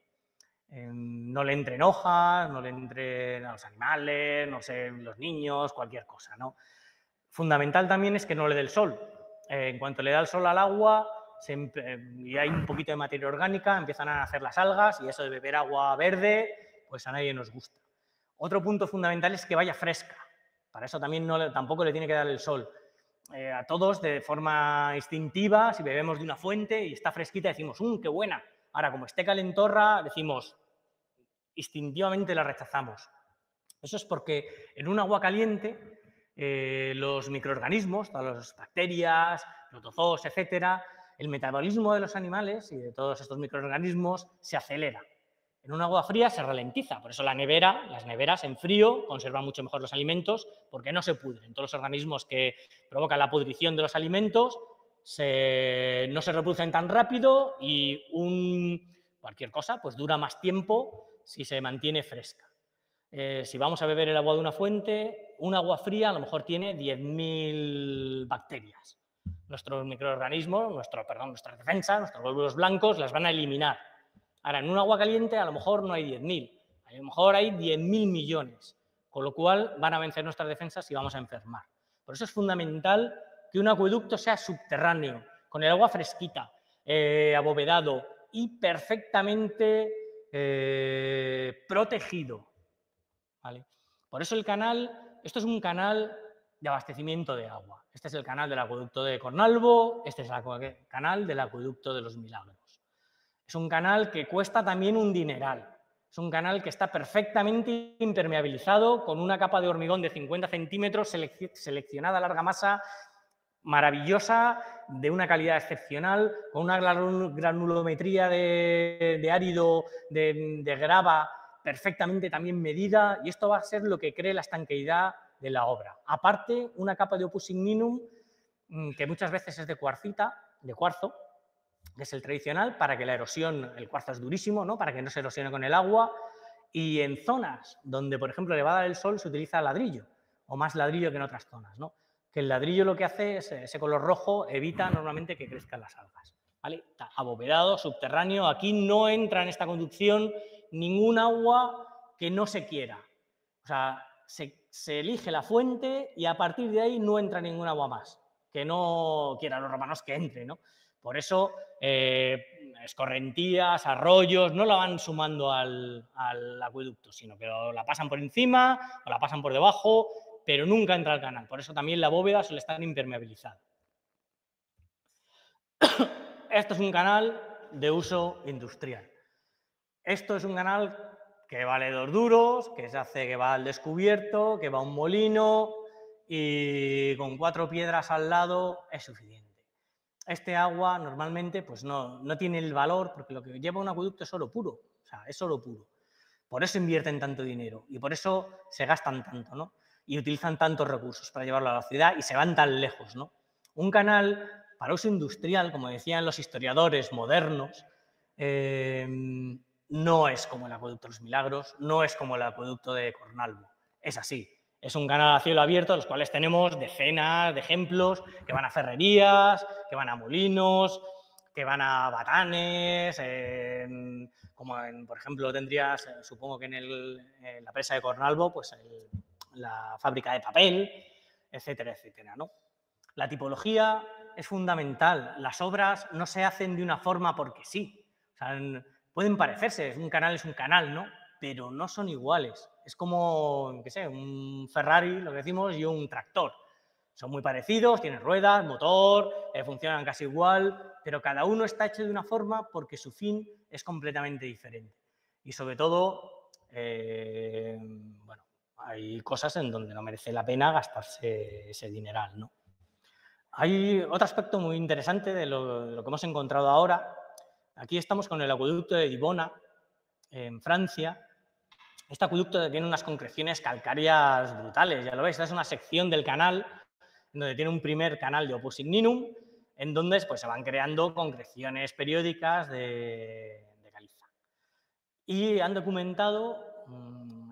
No le entren hojas, no le entren a los animales, no sé, los niños, cualquier cosa, ¿no? Fundamental también es que no le dé el sol. En cuanto le da el sol al agua y hay un poquito de materia orgánica, empiezan a nacer las algas y eso de beber agua verde, pues a nadie nos gusta. Otro punto fundamental es que vaya fresca. Para eso también tampoco le tiene que dar el sol. A todos, de forma instintiva, si bebemos de una fuente y está fresquita, decimos, qué buena. Ahora, como esté calentorra, decimos, instintivamente la rechazamos. Eso es porque en un agua caliente los microorganismos, todas las bacterias, protozoos, etcétera, el metabolismo de los animales y de todos estos microorganismos se acelera. En un agua fría se ralentiza, por eso las neveras en frío conservan mucho mejor los alimentos porque no se pudren. Todos los organismos que provocan la pudrición de los alimentos no se reproducen tan rápido y cualquier cosa pues dura más tiempo si se mantiene fresca. Si vamos a beber el agua de una fuente, un agua fría a lo mejor tiene 10.000 bacterias. Nuestros microorganismos, nuestras defensas, nuestros glóbulos blancos las van a eliminar. Ahora, en un agua caliente a lo mejor no hay 10.000, a lo mejor hay 10.000 millones, con lo cual van a vencer nuestras defensas y vamos a enfermar. Por eso es fundamental que un acueducto sea subterráneo, con el agua fresquita, abovedado y perfectamente protegido. ¿Vale? Por eso esto es un canal de abastecimiento de agua. Este es el canal del acueducto de Cornalvo, este es el canal del acueducto de los Milagros. Es un canal que cuesta también un dineral. Es un canal que está perfectamente impermeabilizado, con una capa de hormigón de 50 centímetros seleccionada a larga masa, maravillosa, de una calidad excepcional, con una granulometría de árido, de grava, perfectamente también medida, y esto va a ser lo que cree la estanqueidad de la obra. Aparte, una capa de opus igninum, que muchas veces es de cuarzo, que es el tradicional, para que la erosión, el cuarzo es durísimo, ¿no? Para que no se erosione con el agua, y en zonas donde, por ejemplo, le va a dar el sol, se utiliza ladrillo, o más ladrillo que en otras zonas, ¿no? Que el ladrillo lo que hace es, ese color rojo, evita normalmente que crezcan las algas, ¿vale? Está abovedado, subterráneo, aquí no entra en esta conducción ningún agua que no se quiera. O sea, se elige la fuente y a partir de ahí no entra ningún agua más, que no quieran los romanos que entre, ¿no? Por eso, escorrentías, arroyos, no la van sumando al acueducto, sino que la pasan por encima o la pasan por debajo, pero nunca entra al canal. Por eso también la bóveda suele estar impermeabilizada. Esto es un canal de uso industrial. Esto es un canal que vale 2 duros, que se hace que va al descubierto, que va a un molino y con 4 piedras al lado es suficiente. Este agua normalmente pues no tiene el valor, porque lo que lleva un acueducto es oro puro, o sea, es oro puro. Por eso invierten tanto dinero y por eso se gastan tanto, ¿no? Y utilizan tantos recursos para llevarlo a la ciudad y se van tan lejos, ¿no? Un canal para uso industrial, como decían los historiadores modernos, no es como el acueducto de los Milagros, no es como el acueducto de Cornalvo. Es así. Es un canal a cielo abierto, los cuales tenemos decenas de ejemplos que van a ferrerías, que van a molinos, que van a batanes, por ejemplo tendrías, supongo que en la presa de Cornalvo, pues la fábrica de papel, etcétera, etcétera, ¿no? La tipología es fundamental. Las obras no se hacen de una forma porque sí. O sea, pueden parecerse, un canal, ¿no? Pero no son iguales. Es como, qué sé, un Ferrari, lo que decimos, y un tractor. Son muy parecidos, tienen ruedas, motor, funcionan casi igual, pero cada uno está hecho de una forma porque su fin es completamente diferente. Y sobre todo, bueno, hay cosas en donde no merece la pena gastarse ese dineral, ¿no? Hay otro aspecto muy interesante de lo que hemos encontrado ahora. Aquí estamos con el acueducto de Divona, en Francia. Este acueducto tiene unas concreciones calcáreas brutales, ya lo veis, esta es una sección del canal donde tiene un primer canal de Opus Igninum, en donde pues, se van creando concreciones periódicas de caliza. Y han documentado,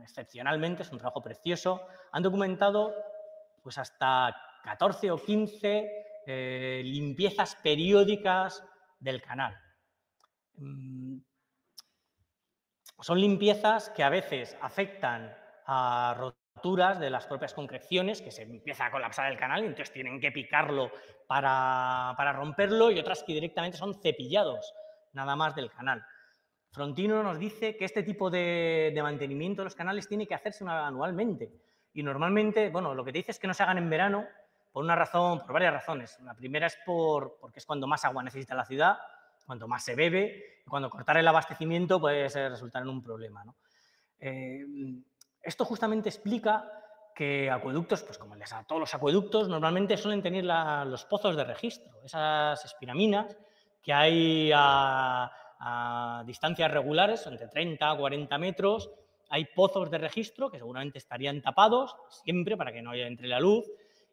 excepcionalmente, es un trabajo precioso, han documentado pues, hasta 14 o 15 limpiezas periódicas del canal. Son limpiezas que a veces afectan a roturas de las propias concreciones, que se empieza a colapsar el canal y entonces tienen que picarlo para romperlo, y otras que directamente son cepillados nada más del canal. Frontino nos dice que este tipo de mantenimiento de los canales tiene que hacerse anualmente. Y normalmente, bueno, lo que te dice es que no se hagan en verano por varias razones. La primera es porque es cuando más agua necesita la ciudad, cuanto más se bebe, y cuando cortar el abastecimiento puede resultar en un problema, ¿no? Esto justamente explica que acueductos, pues como todos los acueductos, normalmente suelen tener los pozos de registro, esas espiraminas que hay a distancias regulares, entre 30 a 40 metros, hay pozos de registro que seguramente estarían tapados siempre para que no entre la luz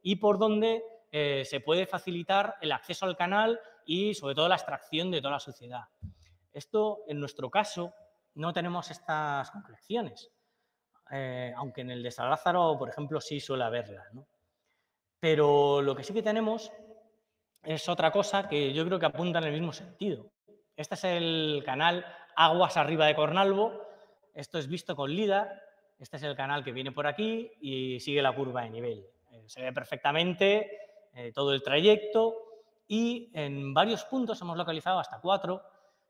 y por donde se puede facilitar el acceso al canal y sobre todo la extracción de toda la suciedad. Esto, en nuestro caso, no tenemos estas concreciones, aunque en el de San Lázaro, por ejemplo, sí suele haberlas, ¿no? Pero lo que sí que tenemos es otra cosa que yo creo que apunta en el mismo sentido. Este es el canal Aguas Arriba de Cornalvo, esto es visto con LIDAR, este es el canal que viene por aquí y sigue la curva de nivel. Se ve perfectamente todo el trayecto y en varios puntos, hemos localizado hasta 4,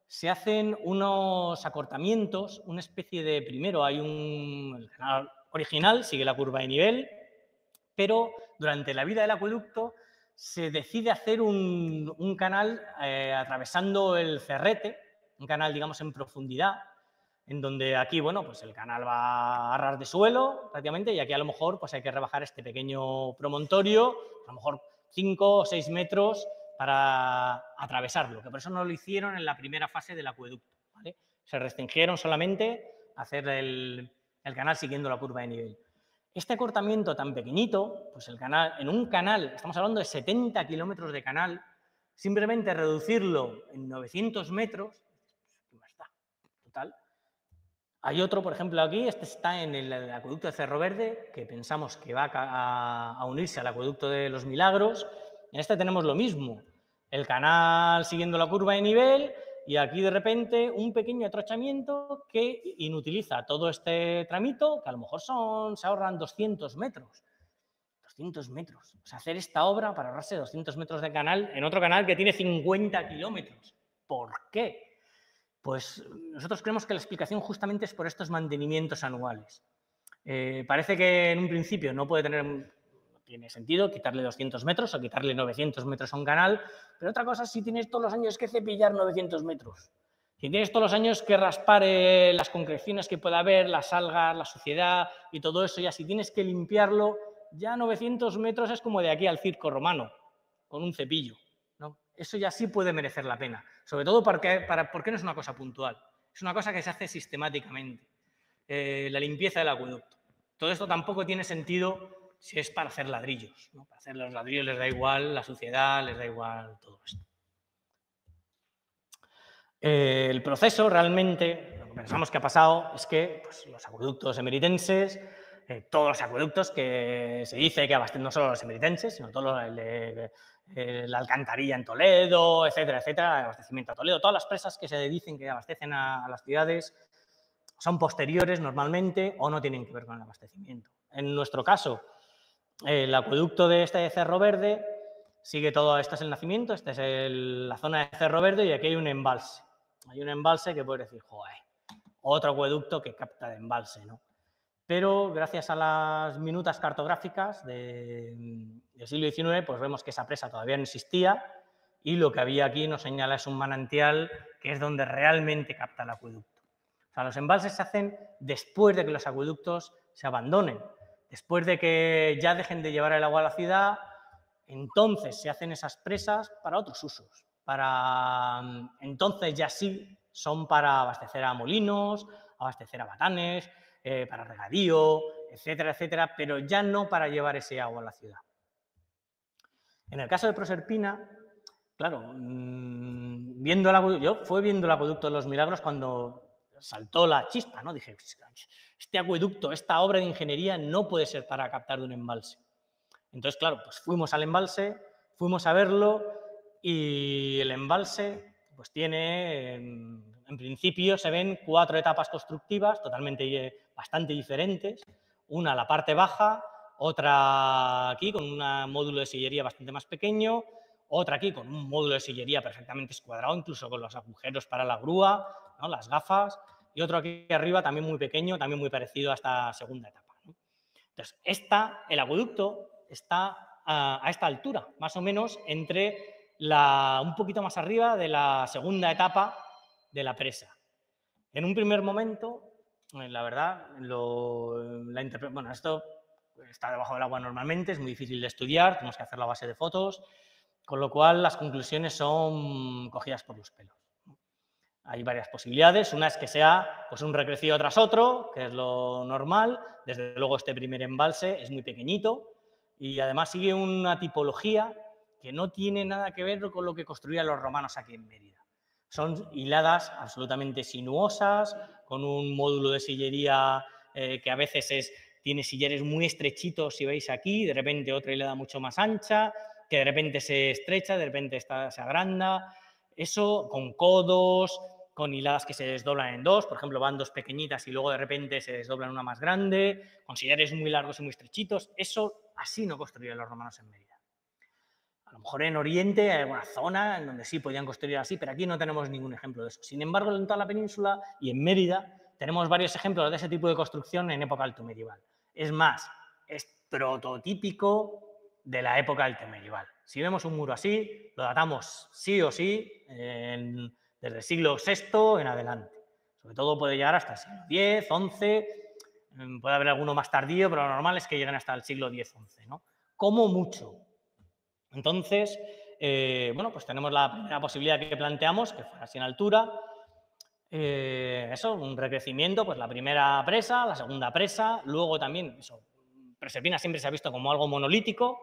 se hacen unos acortamientos, una especie de, primero hay el canal original, sigue la curva de nivel, pero durante la vida del acueducto se decide hacer un canal atravesando el Cerrete, un canal, digamos, en profundidad, en donde aquí, bueno, pues el canal va a ras de suelo prácticamente y aquí a lo mejor pues hay que rebajar este pequeño promontorio, a lo mejor 5 o 6 metros para atravesarlo, que por eso no lo hicieron en la primera fase del acueducto, ¿vale? Se restringieron solamente a hacer el canal siguiendo la curva de nivel. Este acortamiento tan pequeñito, pues en un canal, estamos hablando de 70 kilómetros de canal, simplemente reducirlo en 900 metros, pues está, total. Hay otro, por ejemplo, aquí, este está en el acueducto de Cerro Verde, que pensamos que va a unirse al acueducto de los Milagros. En este tenemos lo mismo, el canal siguiendo la curva de nivel y aquí de repente un pequeño atrochamiento que inutiliza todo este tramito, que a lo mejor se ahorran 200 metros. 200 metros. O sea, hacer esta obra para ahorrarse 200 metros de canal en otro canal que tiene 50 kilómetros. ¿Por qué? Pues nosotros creemos que la explicación justamente es por estos mantenimientos anuales. Parece que en un principio no tiene sentido quitarle 200 metros o quitarle 900 metros a un canal, pero otra cosa es si tienes todos los años que cepillar 900 metros. Si tienes todos los años que raspar las concreciones que pueda haber, las algas, la suciedad y todo eso, ya si tienes que limpiarlo, ya 900 metros es como de aquí al circo romano, con un cepillo, ¿no? Eso ya sí puede merecer la pena, sobre todo porque no es una cosa puntual, es una cosa que se hace sistemáticamente, la limpieza del acueducto. Todo esto tampoco tiene sentido si es para hacer ladrillos, ¿no? Para hacer los ladrillos les da igual la suciedad, les da igual todo esto. El proceso realmente, lo que pensamos que ha pasado es que pues, los acueductos emeritenses, todos los acueductos que se dice que abastecen no solo los emeritenses, sino todo la alcantarilla en Toledo, etcétera, etcétera, el abastecimiento a Toledo, todas las presas que se dicen que abastecen a las ciudades son posteriores normalmente o no tienen que ver con el abastecimiento. En nuestro caso, el acueducto de Cerro Verde sigue todo, este es el nacimiento, esta es la zona de Cerro Verde y aquí hay un embalse. Hay un embalse que puedes decir, joder, otro acueducto que capta de embalse, ¿no? Pero gracias a las minutas cartográficas del siglo XIX, pues vemos que esa presa todavía no existía y lo que había aquí nos señala es un manantial que es donde realmente capta el acueducto. O sea, los embalses se hacen después de que los acueductos se abandonen, después de que ya dejen de llevar el agua a la ciudad, entonces se hacen esas presas para otros usos. Entonces ya sí son para abastecer a molinos, abastecer a batanes, para regadío, etcétera, etcétera, pero ya no para llevar ese agua a la ciudad. En el caso de Proserpina, claro, yo fui viendo el acueducto de los Milagros cuando saltó la chispa, ¿no? Dije, este acueducto, esta obra de ingeniería no puede ser para captar de un embalse. Entonces, claro, pues fuimos al embalse, fuimos a verlo y el embalse pues tiene, en principio se ven 4 etapas constructivas bastante diferentes. Una la parte baja, otra aquí con un módulo de sillería bastante más pequeño, otra aquí con un módulo de sillería perfectamente escuadrado, incluso con los agujeros para la grúa, ¿no? Las gafas, y otro aquí arriba también muy pequeño, también muy parecido a esta segunda etapa, ¿no? Entonces, el acueducto está a esta altura, más o menos entre un poquito más arriba de la segunda etapa de la presa. En un primer momento, la verdad, bueno, esto está debajo del agua normalmente, es muy difícil de estudiar, tenemos que hacer la base de fotos, con lo cual las conclusiones son cogidas por los pelos. Hay varias posibilidades, una es que sea pues, un recrecido tras otro, que es lo normal, desde luego este primer embalse es muy pequeñito y además sigue una tipología que no tiene nada que ver con lo que construían los romanos aquí en Mérida. Son hiladas absolutamente sinuosas, con un módulo de sillería que a veces tiene sillares muy estrechitos, si veis aquí, de repente otra hilada mucho más ancha, que de repente se estrecha, de repente se agranda, eso con codos, con hiladas que se desdoblan en dos, por ejemplo, van dos pequeñitas y luego de repente se desdoblan una más grande, con sillares muy largos y muy estrechitos, eso así no construían los romanos en Mérida. A lo mejor en Oriente hay alguna zona en donde sí podían construir así, pero aquí no tenemos ningún ejemplo de eso. Sin embargo, en toda la península y en Mérida tenemos varios ejemplos de ese tipo de construcción en época altomedieval. Es más, es prototípico de la época altomedieval. Si vemos un muro así, lo datamos sí o sí desde el siglo VI en adelante. Sobre todo puede llegar hasta el siglo X, XI, puede haber alguno más tardío, pero lo normal es que lleguen hasta el siglo X, XI, ¿no? Como mucho. Entonces, bueno, pues tenemos la primera posibilidad que planteamos, que fuera así en altura. Un recrecimiento, pues la primera presa, la segunda presa, luego también, Proserpina siempre se ha visto como algo monolítico,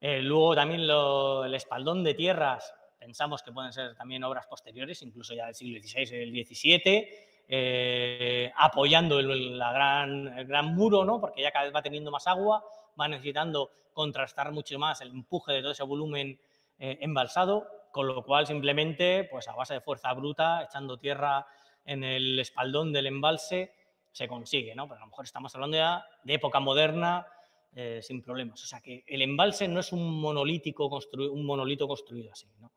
luego también el espaldón de tierras, pensamos que pueden ser también obras posteriores, incluso ya del siglo XVI y del XVII, apoyando el gran muro, ¿no? Porque ya cada vez va teniendo más agua, va necesitando contrastar mucho más el empuje de todo ese volumen embalsado, con lo cual simplemente, pues a base de fuerza bruta, echando tierra en el espaldón del embalse, se consigue, ¿no? Pero a lo mejor estamos hablando ya de época moderna, sin problemas. O sea que el embalse no es un monolito construido así, ¿no?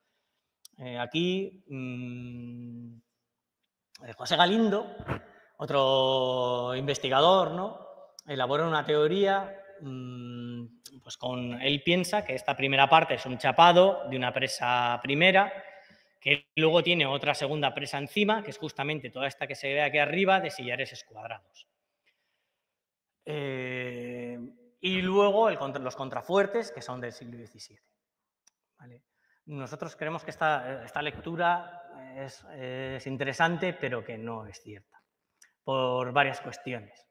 Aquí José Galindo, otro investigador, ¿no? Elabora una teoría, pues él piensa que esta primera parte es un chapado de una presa primera que luego tiene otra segunda presa encima, que es justamente toda esta que se ve aquí arriba de sillares escuadrados. Y luego los contrafuertes, que son del siglo XVII. ¿Vale? Nosotros creemos que esta lectura es interesante, pero que no es cierta, por varias cuestiones.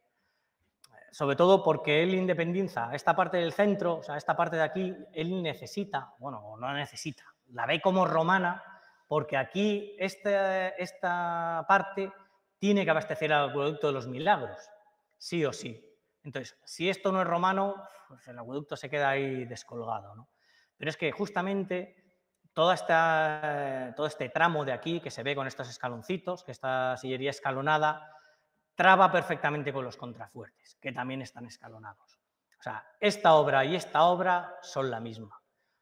Sobre todo porque él independiza esta parte del centro, o sea, esta parte de aquí, él necesita, bueno, no necesita, la ve como romana, porque aquí esta parte tiene que abastecer al acueducto de los Milagros, sí o sí. Entonces, si esto no es romano, pues el acueducto se queda ahí descolgado, ¿no? Pero es que justamente todo este tramo de aquí que se ve con estos escaloncitos, que esta sillería escalonada, traba perfectamente con los contrafuertes, que también están escalonados. O sea, esta obra y esta obra son la misma.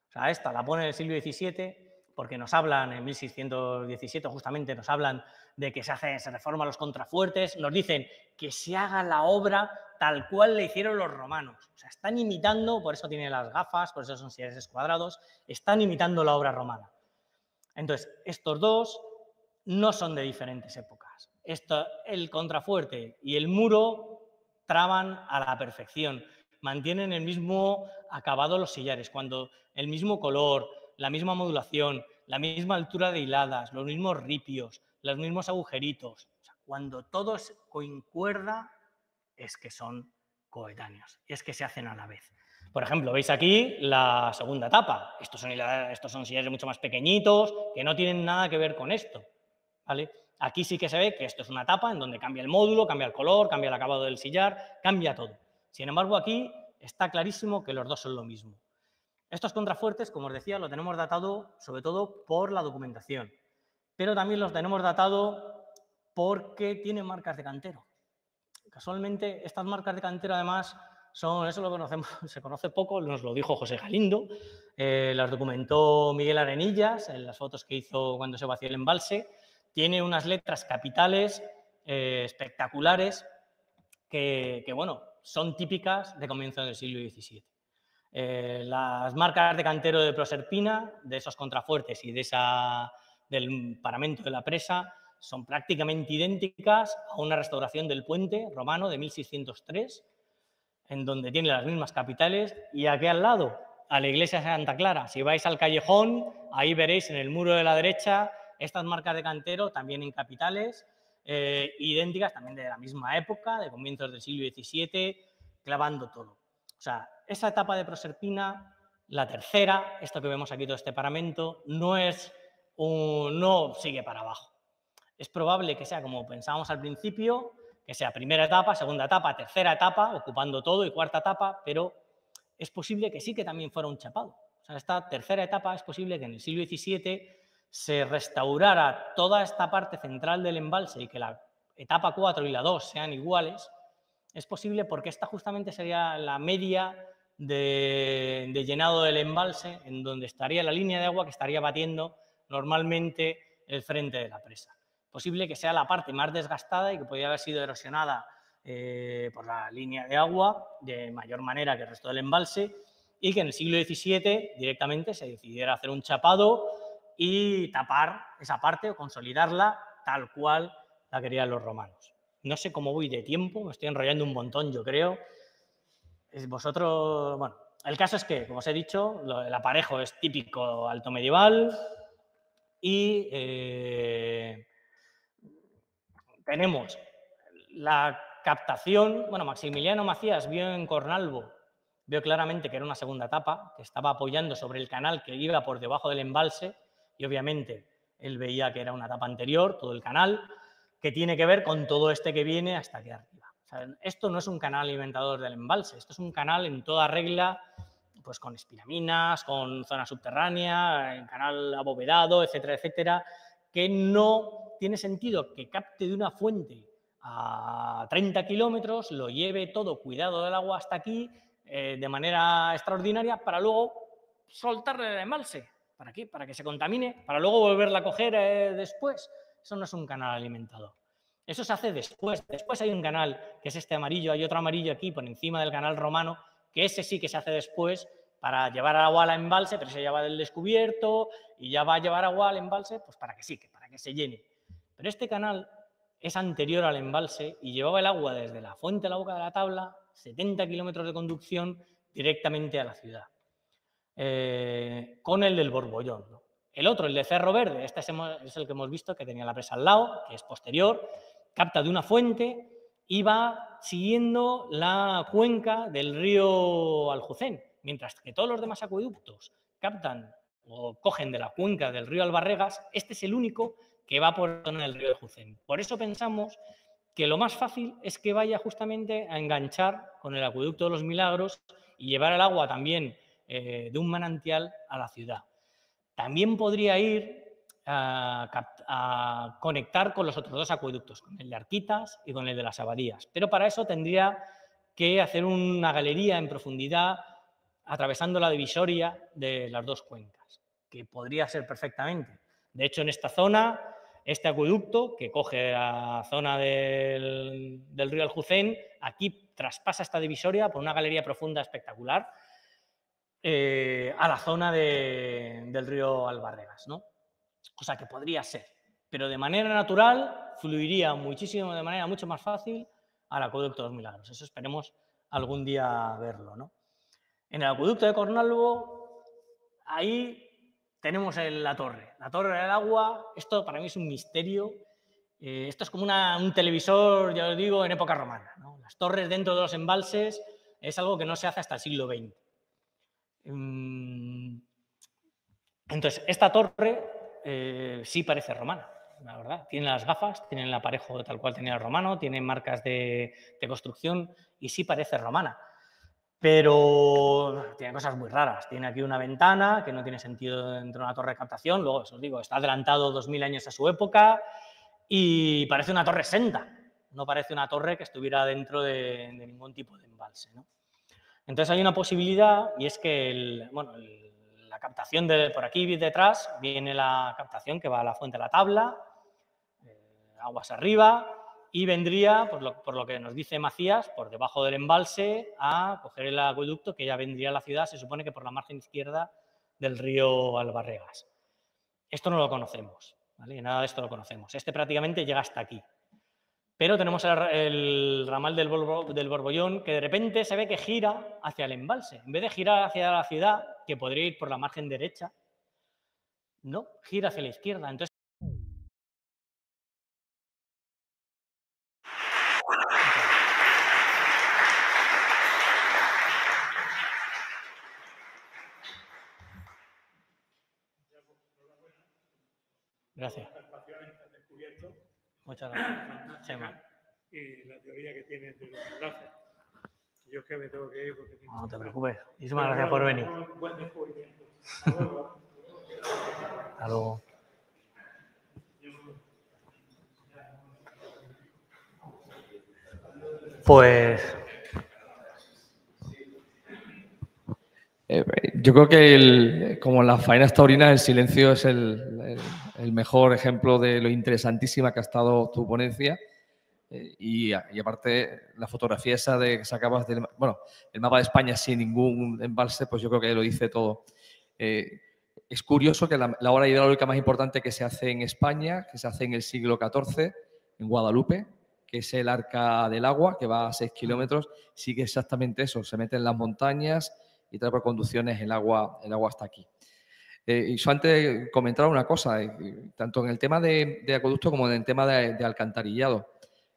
O sea, esta la pone en el siglo XVII porque nos hablan, en 1617 justamente nos hablan de que se reforman los contrafuertes, nos dicen que se haga la obra tal cual le hicieron los romanos. O sea, están imitando, por eso tiene las gafas, por eso son sillares escuadrados, están imitando la obra romana. Entonces, estos dos no son de diferentes épocas. El contrafuerte y el muro traban a la perfección, mantienen el mismo acabado los sillares, cuando el mismo color, la misma modulación, la misma altura de hiladas, los mismos ripios, los mismos agujeritos. O sea, cuando todo concuerda es que son coetáneos, es que se hacen a la vez. Por ejemplo, veis aquí la segunda etapa. Estos son sillares mucho más pequeñitos, que no tienen nada que ver con esto, ¿vale? Aquí sí que se ve que esto es una etapa en donde cambia el módulo, cambia el color, cambia el acabado del sillar, cambia todo. Sin embargo, aquí está clarísimo que los dos son lo mismo. Estos contrafuertes, como os decía, lo tenemos datado sobre todo por la documentación, pero también los tenemos datado porque tienen marcas de cantero. Casualmente, estas marcas de cantero, además, eso lo conocemos, se conoce poco, nos lo dijo José Galindo, las documentó Miguel Arenillas en las fotos que hizo cuando se vació el embalse. Tiene unas letras capitales espectaculares que, bueno, son típicas de comienzos del siglo XVII. Las marcas de cantero de Proserpina, de esos contrafuertes y del paramento de la presa, son prácticamente idénticas a una restauración del puente romano de 1603, en donde tiene las mismas capitales, y aquí al lado, a la iglesia de Santa Clara. Si vais al callejón, ahí veréis en el muro de la derecha estas marcas de cantero, también en capitales, idénticas, también de la misma época, de comienzos del siglo XVII, clavando todo. O sea, esa etapa de Proserpina, la tercera, esto que vemos aquí, todo este paramento, no sigue para abajo. Es probable que sea como pensábamos al principio, que sea primera etapa, segunda etapa, tercera etapa, ocupando todo, y cuarta etapa, pero es posible que sí que también fuera un chapado. O sea, esta tercera etapa es posible que en el siglo XVII se restaurara toda esta parte central del embalse y que la etapa 4 y la 2 sean iguales. Es posible porque esta justamente sería la media de llenado del embalse, en donde estaría la línea de agua que estaría batiendo normalmente el frente de la presa. Posible que sea la parte más desgastada y que podría haber sido erosionada por la línea de agua de mayor manera que el resto del embalse, y que en el siglo XVII directamente se decidiera hacer un chapado y tapar esa parte o consolidarla tal cual la querían los romanos. No sé cómo voy de tiempo, me estoy enrollando un montón, yo creo. Vosotros, bueno, el caso es que, como os he dicho, el aparejo es típico alto medieval y tenemos la captación. Bueno, Maximiliano Macías vio en Cornalvo, vio claramente que era una segunda etapa, que estaba apoyando sobre el canal que iba por debajo del embalse, y obviamente él veía que era una etapa anterior, todo el canal, que tiene que ver con todo este que viene hasta aquí arriba. O sea, esto no es un canal alimentador del embalse, esto es un canal en toda regla, pues con espiraminas, con zona subterránea, en canal abovedado, etcétera, etcétera, que no tiene sentido que capte de una fuente a 30 kilómetros, lo lleve todo cuidado del agua hasta aquí de manera extraordinaria para luego soltarle el embalse. ¿Para qué? Para que se contamine, para luego volverla a coger después. Eso no es un canal alimentador. Eso se hace después. Después hay un canal, que es este amarillo, hay otro amarillo aquí por encima del canal romano, que ese sí que se hace después para llevar agua al embalse, pero eso ya va del descubierto y ya va a llevar agua al embalse, pues para que sí, para que se llene. Pero este canal es anterior al embalse y llevaba el agua desde la fuente a la boca de la tabla, 70 kilómetros de conducción directamente a la ciudad, con el del Borbollón, ¿no? El otro, el de Cerro Verde, este es el que hemos visto, que tenía la presa al lado, que es posterior, capta de una fuente y va siguiendo la cuenca del río Aljucén, mientras que todos los demás acueductos captan o cogen de la cuenca del río Albarregas, este es el único que va por la zona del río Aljucén. Por eso pensamos que lo más fácil es que vaya justamente a enganchar con el acueducto de los Milagros y llevar el agua también de un manantial a la ciudad. También podría ir a conectar con los otros dos acueductos, con el de Arquitas y con el de las Abadías. Pero para eso tendría que hacer una galería en profundidad atravesando la divisoria de las dos cuencas, que podría ser perfectamente. De hecho, en esta zona, este acueducto, que coge la zona del río Aljucén, aquí traspasa esta divisoria por una galería profunda espectacular a la zona del río Albarregas, ¿no? O sea, que podría ser, pero de manera natural fluiría muchísimo, de manera mucho más fácil al acueducto de los Milagros. Eso esperemos algún día verlo, ¿no? En el acueducto de Cornalvo, ahí tenemos la torre del agua. Esto para mí es un misterio. Esto es como un televisor, ya os digo, en época romana, ¿no? Las torres dentro de los embalses es algo que no se hace hasta el siglo XX. Entonces, esta torre sí parece romana, la verdad. Tiene las gafas, tiene el aparejo tal cual tenía el romano, tiene marcas de construcción y sí parece romana. Pero tiene cosas muy raras. Tiene aquí una ventana que no tiene sentido dentro de una torre de captación. Luego, os digo, está adelantado 2000 años a su época y parece una torre senda. No parece una torre que estuviera dentro de ningún tipo de embalse, ¿no? Entonces hay una posibilidad y es que la captación por aquí detrás viene la captación que va a la fuente de la tabla, aguas arriba, y vendría, por lo que nos dice Macías, por debajo del embalse a coger el acueducto que ya vendría a la ciudad, se supone que por la margen izquierda del río Albarregas. Esto no lo conocemos, ¿vale? Nada de esto lo conocemos. Este prácticamente llega hasta aquí. Pero tenemos el ramal del Borbollón que de repente se ve que gira hacia el embalse. En vez de girar hacia la ciudad, que podría ir por la margen derecha, no, gira hacia la izquierda. Entonces, gracias. Muchas gracias, Chema. Y la teoría que tiene de los enlaces. Yo es que me tengo que ir porque... No te preocupes. Muchísimas gracias por venir. Buen descubrimiento. Hasta luego. Pues... Yo creo que, como en las faenas taurinas, el silencio es el mejor ejemplo de lo interesantísima que ha estado tu ponencia. Y aparte, la fotografía esa de que sacabas del... Bueno, el mapa de España sin ningún embalse, pues yo creo que lo dice todo. Es curioso que la obra hidráulica más importante que se hace en España, que se hace en el siglo XIV, en Guadalupe, que es el Arca del Agua, que va a 6 kilómetros, sigue exactamente eso. Se mete en las montañas y trae por conducciones el agua hasta aquí. Y yo antes comentaba una cosa, tanto en el tema de acueducto como en el tema de alcantarillado.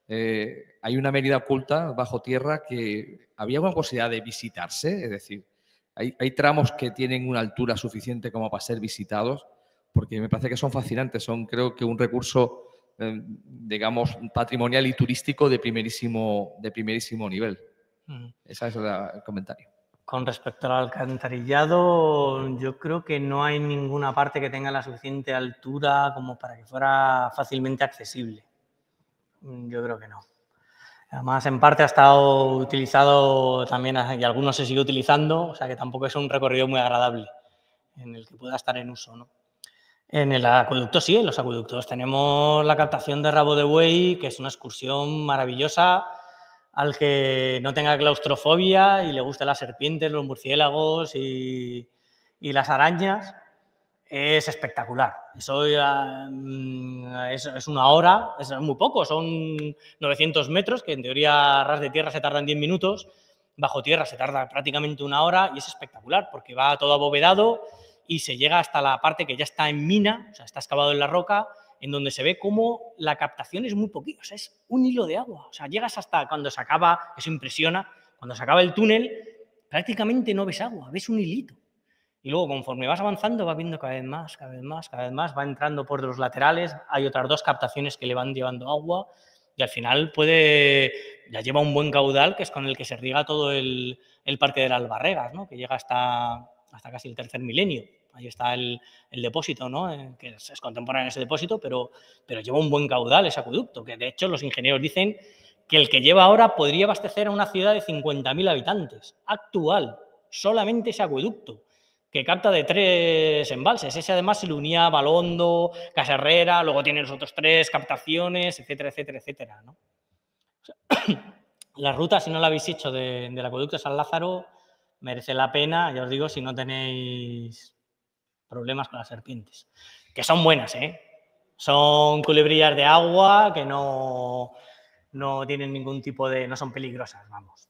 Hay una Mérida oculta bajo tierra que había una posibilidad de visitarse, es decir, hay tramos que tienen una altura suficiente como para ser visitados, porque me parece que son fascinantes, son creo que un recurso, digamos, patrimonial y turístico de primerísimo nivel. Ese es el comentario. Con respecto al alcantarillado, yo creo que no hay ninguna parte que tenga la suficiente altura como para que fuera fácilmente accesible. Yo creo que no. Además, en parte ha estado utilizado también y algunos se sigue utilizando, o sea que tampoco es un recorrido muy agradable en el que pueda estar en uso, ¿no? En el acueducto sí, en los acueductos tenemos la captación de Rabo de Buey, que es una excursión maravillosa al que no tenga claustrofobia y le gusten las serpientes, los murciélagos y las arañas, es espectacular. Eso es una hora, es muy poco, son 900 metros, que en teoría a ras de tierra se tardan 10 minutos, bajo tierra se tarda prácticamente una hora y es espectacular porque va todo abovedado y se llega hasta la parte que ya está en mina, o sea, está excavado en la roca, en donde se ve cómo la captación es muy poquito, o sea, es un hilo de agua. O sea, llegas hasta cuando se acaba, eso impresiona, cuando se acaba el túnel, prácticamente no ves agua, ves un hilito. Y luego, conforme vas avanzando, vas viendo cada vez más, cada vez más, cada vez más, va entrando por los laterales, hay otras 2 captaciones que le van llevando agua y al final ya lleva un buen caudal, que es con el que se riega todo el Parque de las Albarregas, ¿no? Que llega hasta casi el tercer milenio. Ahí está el depósito, ¿no? Que es contemporáneo ese depósito, pero lleva un buen caudal ese acueducto, que de hecho los ingenieros dicen que el que lleva ahora podría abastecer a una ciudad de 50.000 habitantes, actual, solamente ese acueducto, que capta de 3 embalses. Ese además se le unía a Balondo, Casa Herrera, luego tiene los otros 3 captaciones, etcétera, etcétera, etcétera, ¿no? O sea, la ruta, si no la habéis hecho del acueducto de San Lázaro, merece la pena, ya os digo, si no tenéis problemas con las serpientes, que son buenas, ¿eh? Son culebrillas de agua que no tienen ningún tipo de... no son peligrosas, vamos.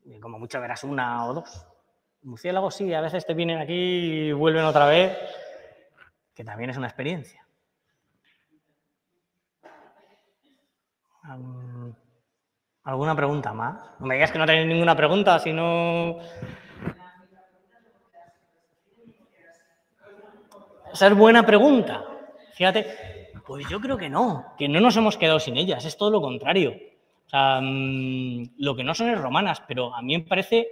Y como mucho verás 1 o 2. Murciélagos sí, a veces te vienen aquí y vuelven otra vez, que también es una experiencia. ¿Alguna pregunta más? No me digas que no tenéis ninguna pregunta, si no... Esa es buena pregunta. Fíjate, pues yo creo que no nos hemos quedado sin ellas, es todo lo contrario. O sea, lo que no son es romanas, pero a mí me parece,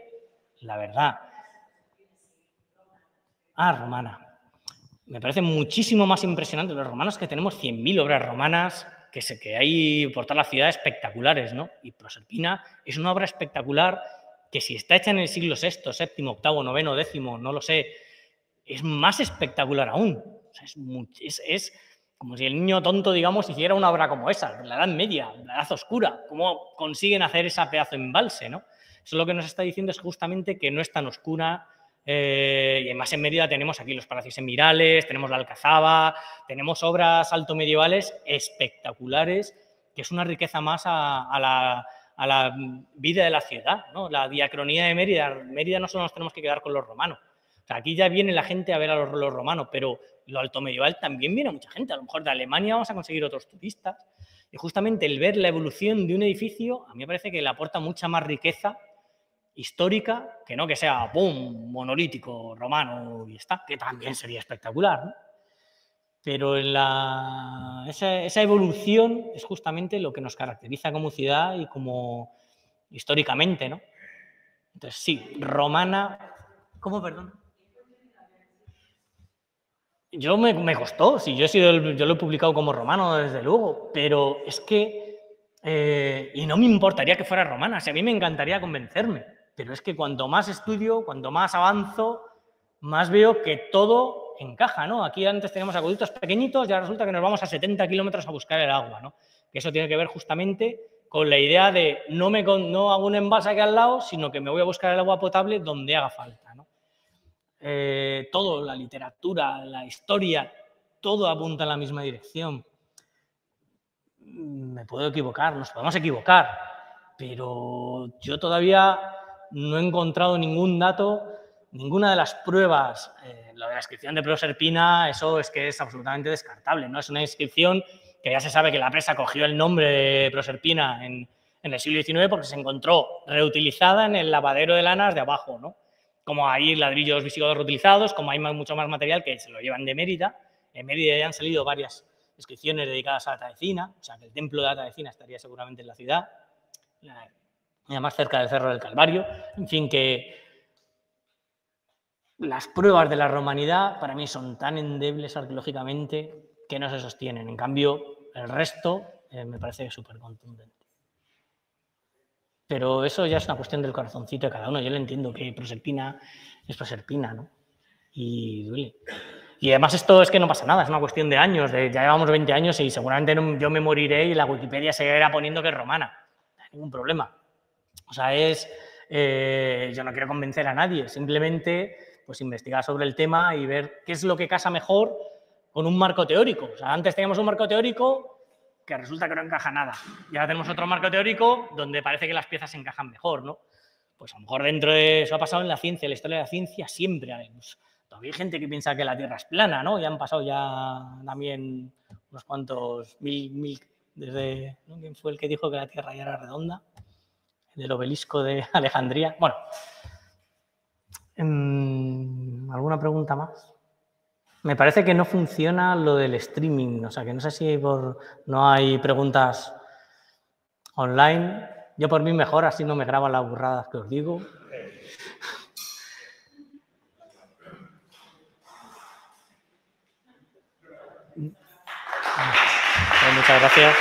la verdad... romana. Me parece muchísimo más impresionante los romanos, que tenemos 100.000 obras romanas que hay por toda la ciudad espectaculares, ¿no? Y Proserpina es una obra espectacular que si está hecha en el siglo VI, VII, VIII, IX, X, no lo sé, es más espectacular aún. O sea, es como si el niño tonto, digamos, hiciera una obra como esa, la Edad Media, la Edad Oscura. ¿Cómo consiguen hacer esa pedazo de embalse, no? Eso lo que nos está diciendo es justamente que no es tan oscura. Y además en Mérida tenemos aquí los palacios emirales, tenemos la Alcazaba, tenemos obras altomedievales espectaculares, que es una riqueza más a la vida de la ciudad, ¿no? La diacronía de Mérida. Mérida no solo nos tenemos que quedar con los romanos. O sea, aquí ya viene la gente a ver a los romanos, pero lo altomedieval también viene mucha gente. A lo mejor de Alemania vamos a conseguir otros turistas. Y justamente el ver la evolución de un edificio, a mí me parece que le aporta mucha más riqueza histórica, que no que sea, ¡pum!, monolítico, romano y está, que también sería espectacular, ¿no? Pero esa evolución es justamente lo que nos caracteriza como ciudad y como históricamente, ¿no? Entonces, sí, romana... ¿Cómo, perdón? Yo me costó, sí, yo lo he publicado como romano, desde luego, pero es que... y no me importaría que fuera romana, o sea, a mí me encantaría convencerme. Pero es que cuanto más estudio, cuanto más avanzo, más veo que todo encaja, ¿no? Aquí antes teníamos acueductos pequeñitos y ahora resulta que nos vamos a 70 kilómetros a buscar el agua, ¿no? Que eso tiene que ver justamente con la idea de no hago un embalse aquí al lado, sino que me voy a buscar el agua potable donde haga falta, ¿no? Todo, la literatura, la historia, todo apunta en la misma dirección. Me puedo equivocar, nos podemos equivocar, pero yo todavía no he encontrado ningún dato, ninguna de las pruebas. Lo de la inscripción de Proserpina, eso es que es absolutamente descartable, ¿no? Es una inscripción que ya se sabe que la presa cogió el nombre de Proserpina en el siglo XIX porque se encontró reutilizada en el lavadero de lanas de abajo, ¿no? Como hay ladrillos visigodos reutilizados, como hay mucho más material que se lo llevan de Mérida. En Mérida ya han salido varias inscripciones dedicadas a Atadecina, o sea que el templo de Atadecina estaría seguramente en la ciudad, además cerca del Cerro del Calvario. En fin, que las pruebas de la romanidad para mí son tan endebles arqueológicamente que no se sostienen. En cambio, el resto me parece súper contundente. Pero eso ya es una cuestión del corazoncito de cada uno. Yo le entiendo que Proserpina es Proserpina, ¿no? Y duele. Y además esto es que no pasa nada, es una cuestión de años. Ya llevamos 20 años y seguramente yo me moriré y la Wikipedia seguirá poniendo que es romana. ningún problema. O sea, yo no quiero convencer a nadie, simplemente pues investigar sobre el tema y ver qué es lo que casa mejor con un marco teórico. O sea, antes teníamos un marco teórico que resulta que no encaja nada. Y ahora tenemos otro marco teórico donde parece que las piezas encajan mejor, ¿no? Pues a lo mejor dentro de eso ha pasado en la ciencia, en la historia de la ciencia siempre haremos. Todavía hay gente que piensa que la Tierra es plana, ¿no? Ya han pasado ya también unos cuantos mil desde, ¿no? ¿Quién fue el que dijo que la Tierra ya era redonda? El del obelisco de Alejandría. Bueno, ¿alguna pregunta más? Me parece que no funciona lo del streaming, o sea, que no sé si no hay preguntas online. Yo por mí mejor, así no me graban las burradas que os digo. Muchas gracias.